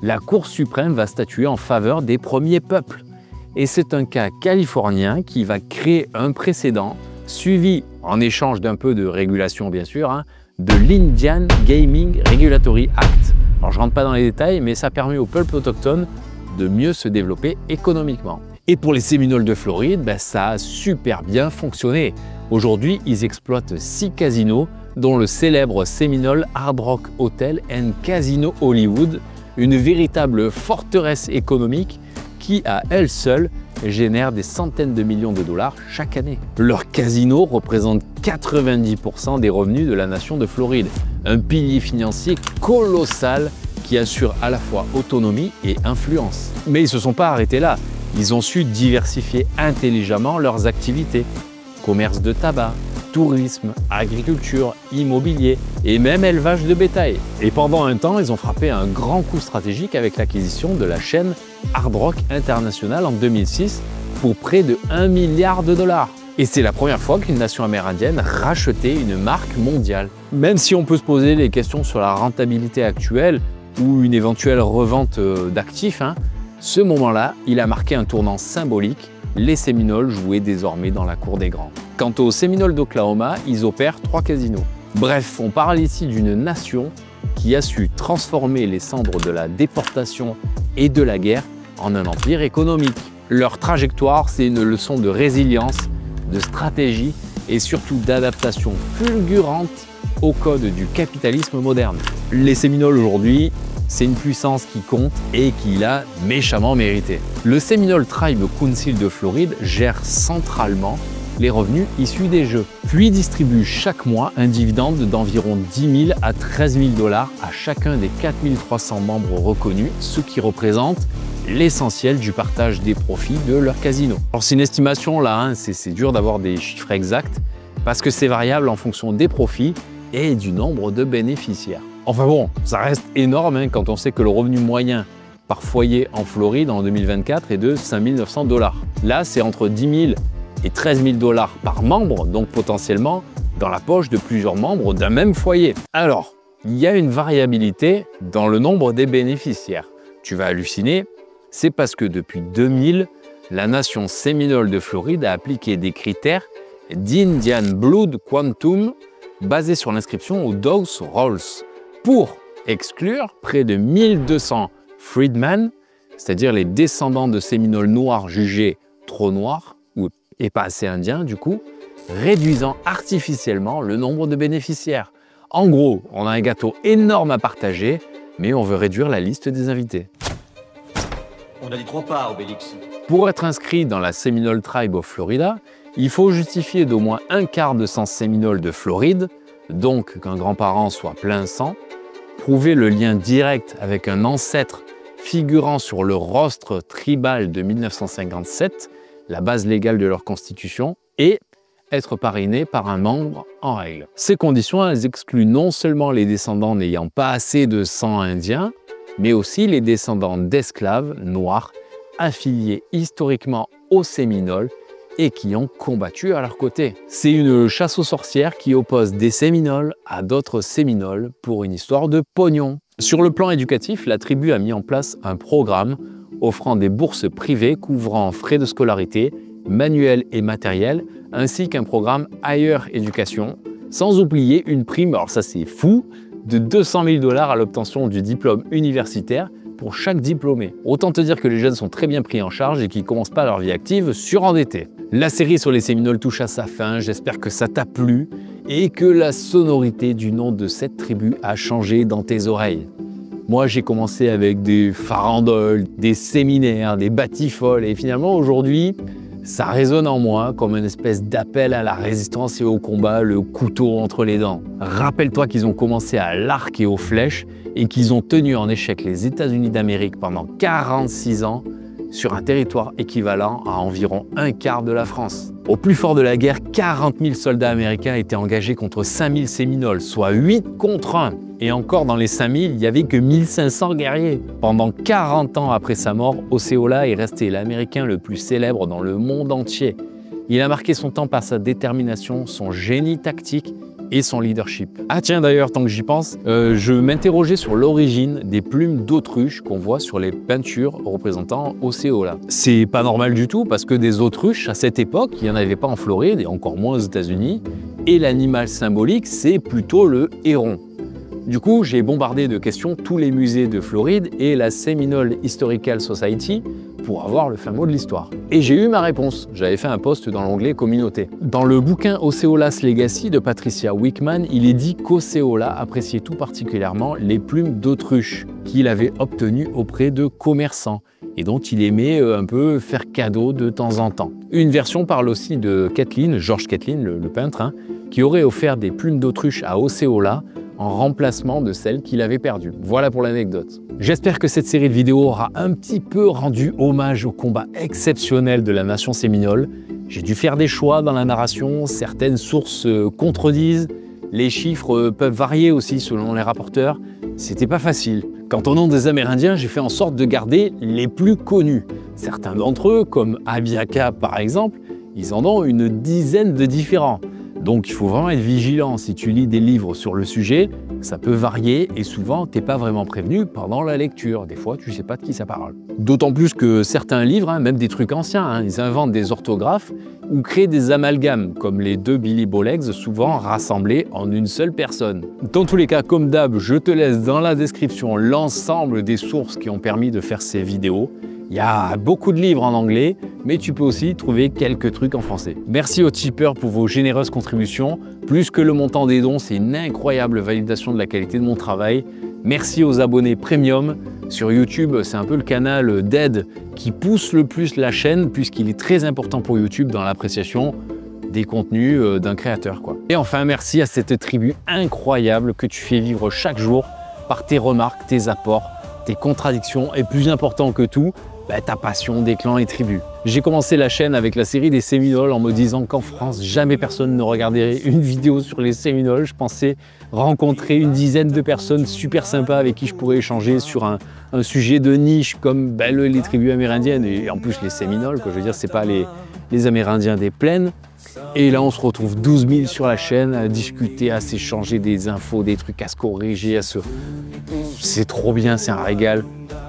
Speaker 1: la Cour suprême va statuer en faveur des premiers peuples. Et c'est un cas californien qui va créer un précédent, suivi en échange d'un peu de régulation bien sûr, de l'Indian Gaming Regulatory Act. Alors je ne rentre pas dans les détails, mais ça permet aux peuples autochtones de mieux se développer économiquement. Et pour les Séminoles de Floride, ça a super bien fonctionné. Aujourd'hui, ils exploitent 6 casinos, dont le célèbre Seminole Hard Rock Hotel and Casino Hollywood, une véritable forteresse économique qui, à elle seule, génère des centaines de millions de dollars chaque année. Leur casino représente 90% des revenus de la nation de Floride, un pilier financier colossal qui assure à la fois autonomie et influence. Mais ils ne se sont pas arrêtés là, ils ont su diversifier intelligemment leurs activités. Commerce de tabac, tourisme, agriculture, immobilier et même élevage de bétail. Et pendant un temps, ils ont frappé un grand coup stratégique avec l'acquisition de la chaîne Hard Rock International en 2006 pour près de 1 milliard de dollars. Et c'est la première fois qu'une nation amérindienne rachetait une marque mondiale. Même si on peut se poser des questions sur la rentabilité actuelle ou une éventuelle revente d'actifs, ce moment-là, il a marqué un tournant symbolique. Les Séminoles jouaient désormais dans la cour des grands. Quant aux Séminoles d'Oklahoma, ils opèrent 3 casinos. Bref, on parle ici d'une nation qui a su transformer les cendres de la déportation et de la guerre en un empire économique. Leur trajectoire, c'est une leçon de résilience, de stratégie et surtout d'adaptation fulgurante au code du capitalisme moderne. Les Séminoles aujourd'hui, c'est une puissance qui compte et qui l'a méchamment mérité. Le Seminole Tribe Council de Floride gère centralement les revenus issus des jeux, puis distribue chaque mois un dividende d'environ 10 000 à 13 000 dollars à chacun des 4 300 membres reconnus, ce qui représente l'essentiel du partage des profits de leur casino. Alors c'est une estimation là, c'est dur d'avoir des chiffres exacts parce que c'est variable en fonction des profits et du nombre de bénéficiaires. Enfin bon, ça reste énorme quand on sait que le revenu moyen par foyer en Floride en 2024 est de 5 900 dollars. Là, c'est entre 10 000 et 13 000 dollars par membre, donc potentiellement dans la poche de plusieurs membres d'un même foyer. Alors, il y a une variabilité dans le nombre des bénéficiaires. Tu vas halluciner, c'est parce que depuis 2000, la nation séminole de Floride a appliqué des critères d'Indian Blood Quantum basés sur l'inscription au Dawes Rolls pour exclure près de 1200 freedmen, c'est-à-dire les descendants de séminoles noirs jugés trop noirs et pas assez indiens du coup, réduisant artificiellement le nombre de bénéficiaires. En gros, on a un gâteau énorme à partager, mais on veut réduire la liste des invités.
Speaker 5: On a dit 3 parts, Obélix.
Speaker 1: Pour être inscrit dans la Seminole Tribe of Florida, il faut justifier d'au moins un quart de sang séminole de Floride, donc qu'un grand-parent soit plein sang, prouver le lien direct avec un ancêtre figurant sur le rostre tribal de 1957, la base légale de leur constitution, et être parrainé par un membre en règle. Ces conditions, elles excluent non seulement les descendants n'ayant pas assez de sang indien, mais aussi les descendants d'esclaves noirs affiliés historiquement aux Séminoles et qui ont combattu à leur côté. C'est une chasse aux sorcières qui oppose des Séminoles à d'autres Séminoles pour une histoire de pognon. Sur le plan éducatif, la tribu a mis en place un programme offrant des bourses privées couvrant frais de scolarité, manuels et matériels, ainsi qu'un programme Higher Education, sans oublier une prime, alors ça c'est fou, de 200 000 $ à l'obtention du diplôme universitaire pour chaque diplômé. Autant te dire que les jeunes sont très bien pris en charge et qu'ils ne commencent pas leur vie active surendettés. La série sur les Séminoles touche à sa fin, j'espère que ça t'a plu et que la sonorité du nom de cette tribu a changé dans tes oreilles. Moi, j'ai commencé avec des farandoles, des séminaires, des batifoles et finalement aujourd'hui, ça résonne en moi comme une espèce d'appel à la résistance et au combat, le couteau entre les dents. Rappelle-toi qu'ils ont commencé à l'arc et aux flèches et qu'ils ont tenu en échec les États-Unis d'Amérique pendant 46 ans sur un territoire équivalent à environ un quart de la France. Au plus fort de la guerre, 40 000 soldats américains étaient engagés contre 5 000 Séminoles, soit 8 contre 1. Et encore dans les 5 000, il n'y avait que 1500 guerriers. Pendant 40 ans après sa mort, Osceola est resté l'Américain le plus célèbre dans le monde entier. Il a marqué son temps par sa détermination, son génie tactique et son leadership. Ah tiens d'ailleurs, tant que j'y pense, je m'interrogeais sur l'origine des plumes d'autruche qu'on voit sur les peintures représentant Osceola. C'est pas normal du tout parce que des autruches à cette époque, il n'y en avait pas en Floride et encore moins aux États-Unis. Et l'animal symbolique, c'est plutôt le héron. Du coup, j'ai bombardé de questions tous les musées de Floride et la Seminole Historical Society pour avoir le fin mot de l'histoire. Et j'ai eu ma réponse. J'avais fait un post dans l'onglet Communauté. Dans le bouquin Osceola's Legacy de Patricia Wickman, il est dit qu'Osceola appréciait tout particulièrement les plumes d'autruche qu'il avait obtenues auprès de commerçants et dont il aimait un peu faire cadeau de temps en temps. Une version parle aussi de Kathleen, George Catlin, le peintre, qui aurait offert des plumes d'autruche à Osceola en remplacement de celles qu'il avait perdues. Voilà pour l'anecdote. J'espère que cette série de vidéos aura un petit peu rendu hommage au combat exceptionnel de la nation séminole. J'ai dû faire des choix dans la narration, certaines sources contredisent, les chiffres peuvent varier aussi selon les rapporteurs. C'était pas facile. Quant au nom des Amérindiens, j'ai fait en sorte de garder les plus connus. Certains d'entre eux, comme Abiaka par exemple, ils en ont une dizaine de différents. Donc il faut vraiment être vigilant si tu lis des livres sur le sujet, ça peut varier et souvent tu n'es pas vraiment prévenu pendant la lecture. Des fois tu ne sais pas de qui ça parle. D'autant plus que certains livres, même des trucs anciens, ils inventent des orthographes ou créent des amalgames, comme les deux Billy Bowlegs, souvent rassemblés en une seule personne. Dans tous les cas, comme d'hab, je te laisse dans la description l'ensemble des sources qui ont permis de faire ces vidéos. Il y a beaucoup de livres en anglais, mais tu peux aussi trouver quelques trucs en français. Merci aux tipeurs pour vos généreuses contributions. Plus que le montant des dons, c'est une incroyable validation de la qualité de mon travail. Merci aux abonnés premium. Sur YouTube, c'est un peu le canal d'aide qui pousse le plus la chaîne, puisqu'il est très important pour YouTube dans l'appréciation des contenus d'un créateur, quoi. Et enfin, merci à cette tribu incroyable que tu fais vivre chaque jour par tes remarques, tes apports, tes contradictions et plus important que tout, ta passion des clans et tribus. J'ai commencé la chaîne avec la série des Séminoles en me disant qu'en France, jamais personne ne regardait une vidéo sur les Séminoles. Je pensais rencontrer une dizaine de personnes super sympas avec qui je pourrais échanger sur un sujet de niche comme les tribus amérindiennes et en plus les Séminoles, je veux dire, c'est pas les Amérindiens des plaines. Et là, on se retrouve 12 000 sur la chaîne à discuter, à s'échanger des infos, des trucs à se corriger, C'est trop bien, c'est un régal.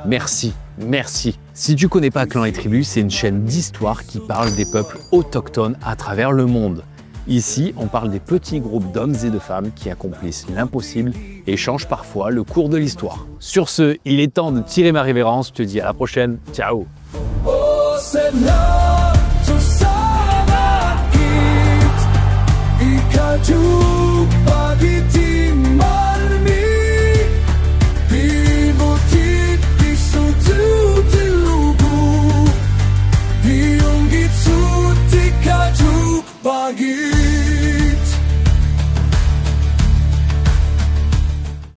Speaker 1: Merci, merci. Si tu connais pas Clans et Tribus, c'est une chaîne d'histoire qui parle des peuples autochtones à travers le monde. Ici, on parle des petits groupes d'hommes et de femmes qui accomplissent l'impossible et changent parfois le cours de l'histoire. Sur ce, il est temps de tirer ma révérence. Je te dis à la prochaine. Ciao.
Speaker 6: Bagi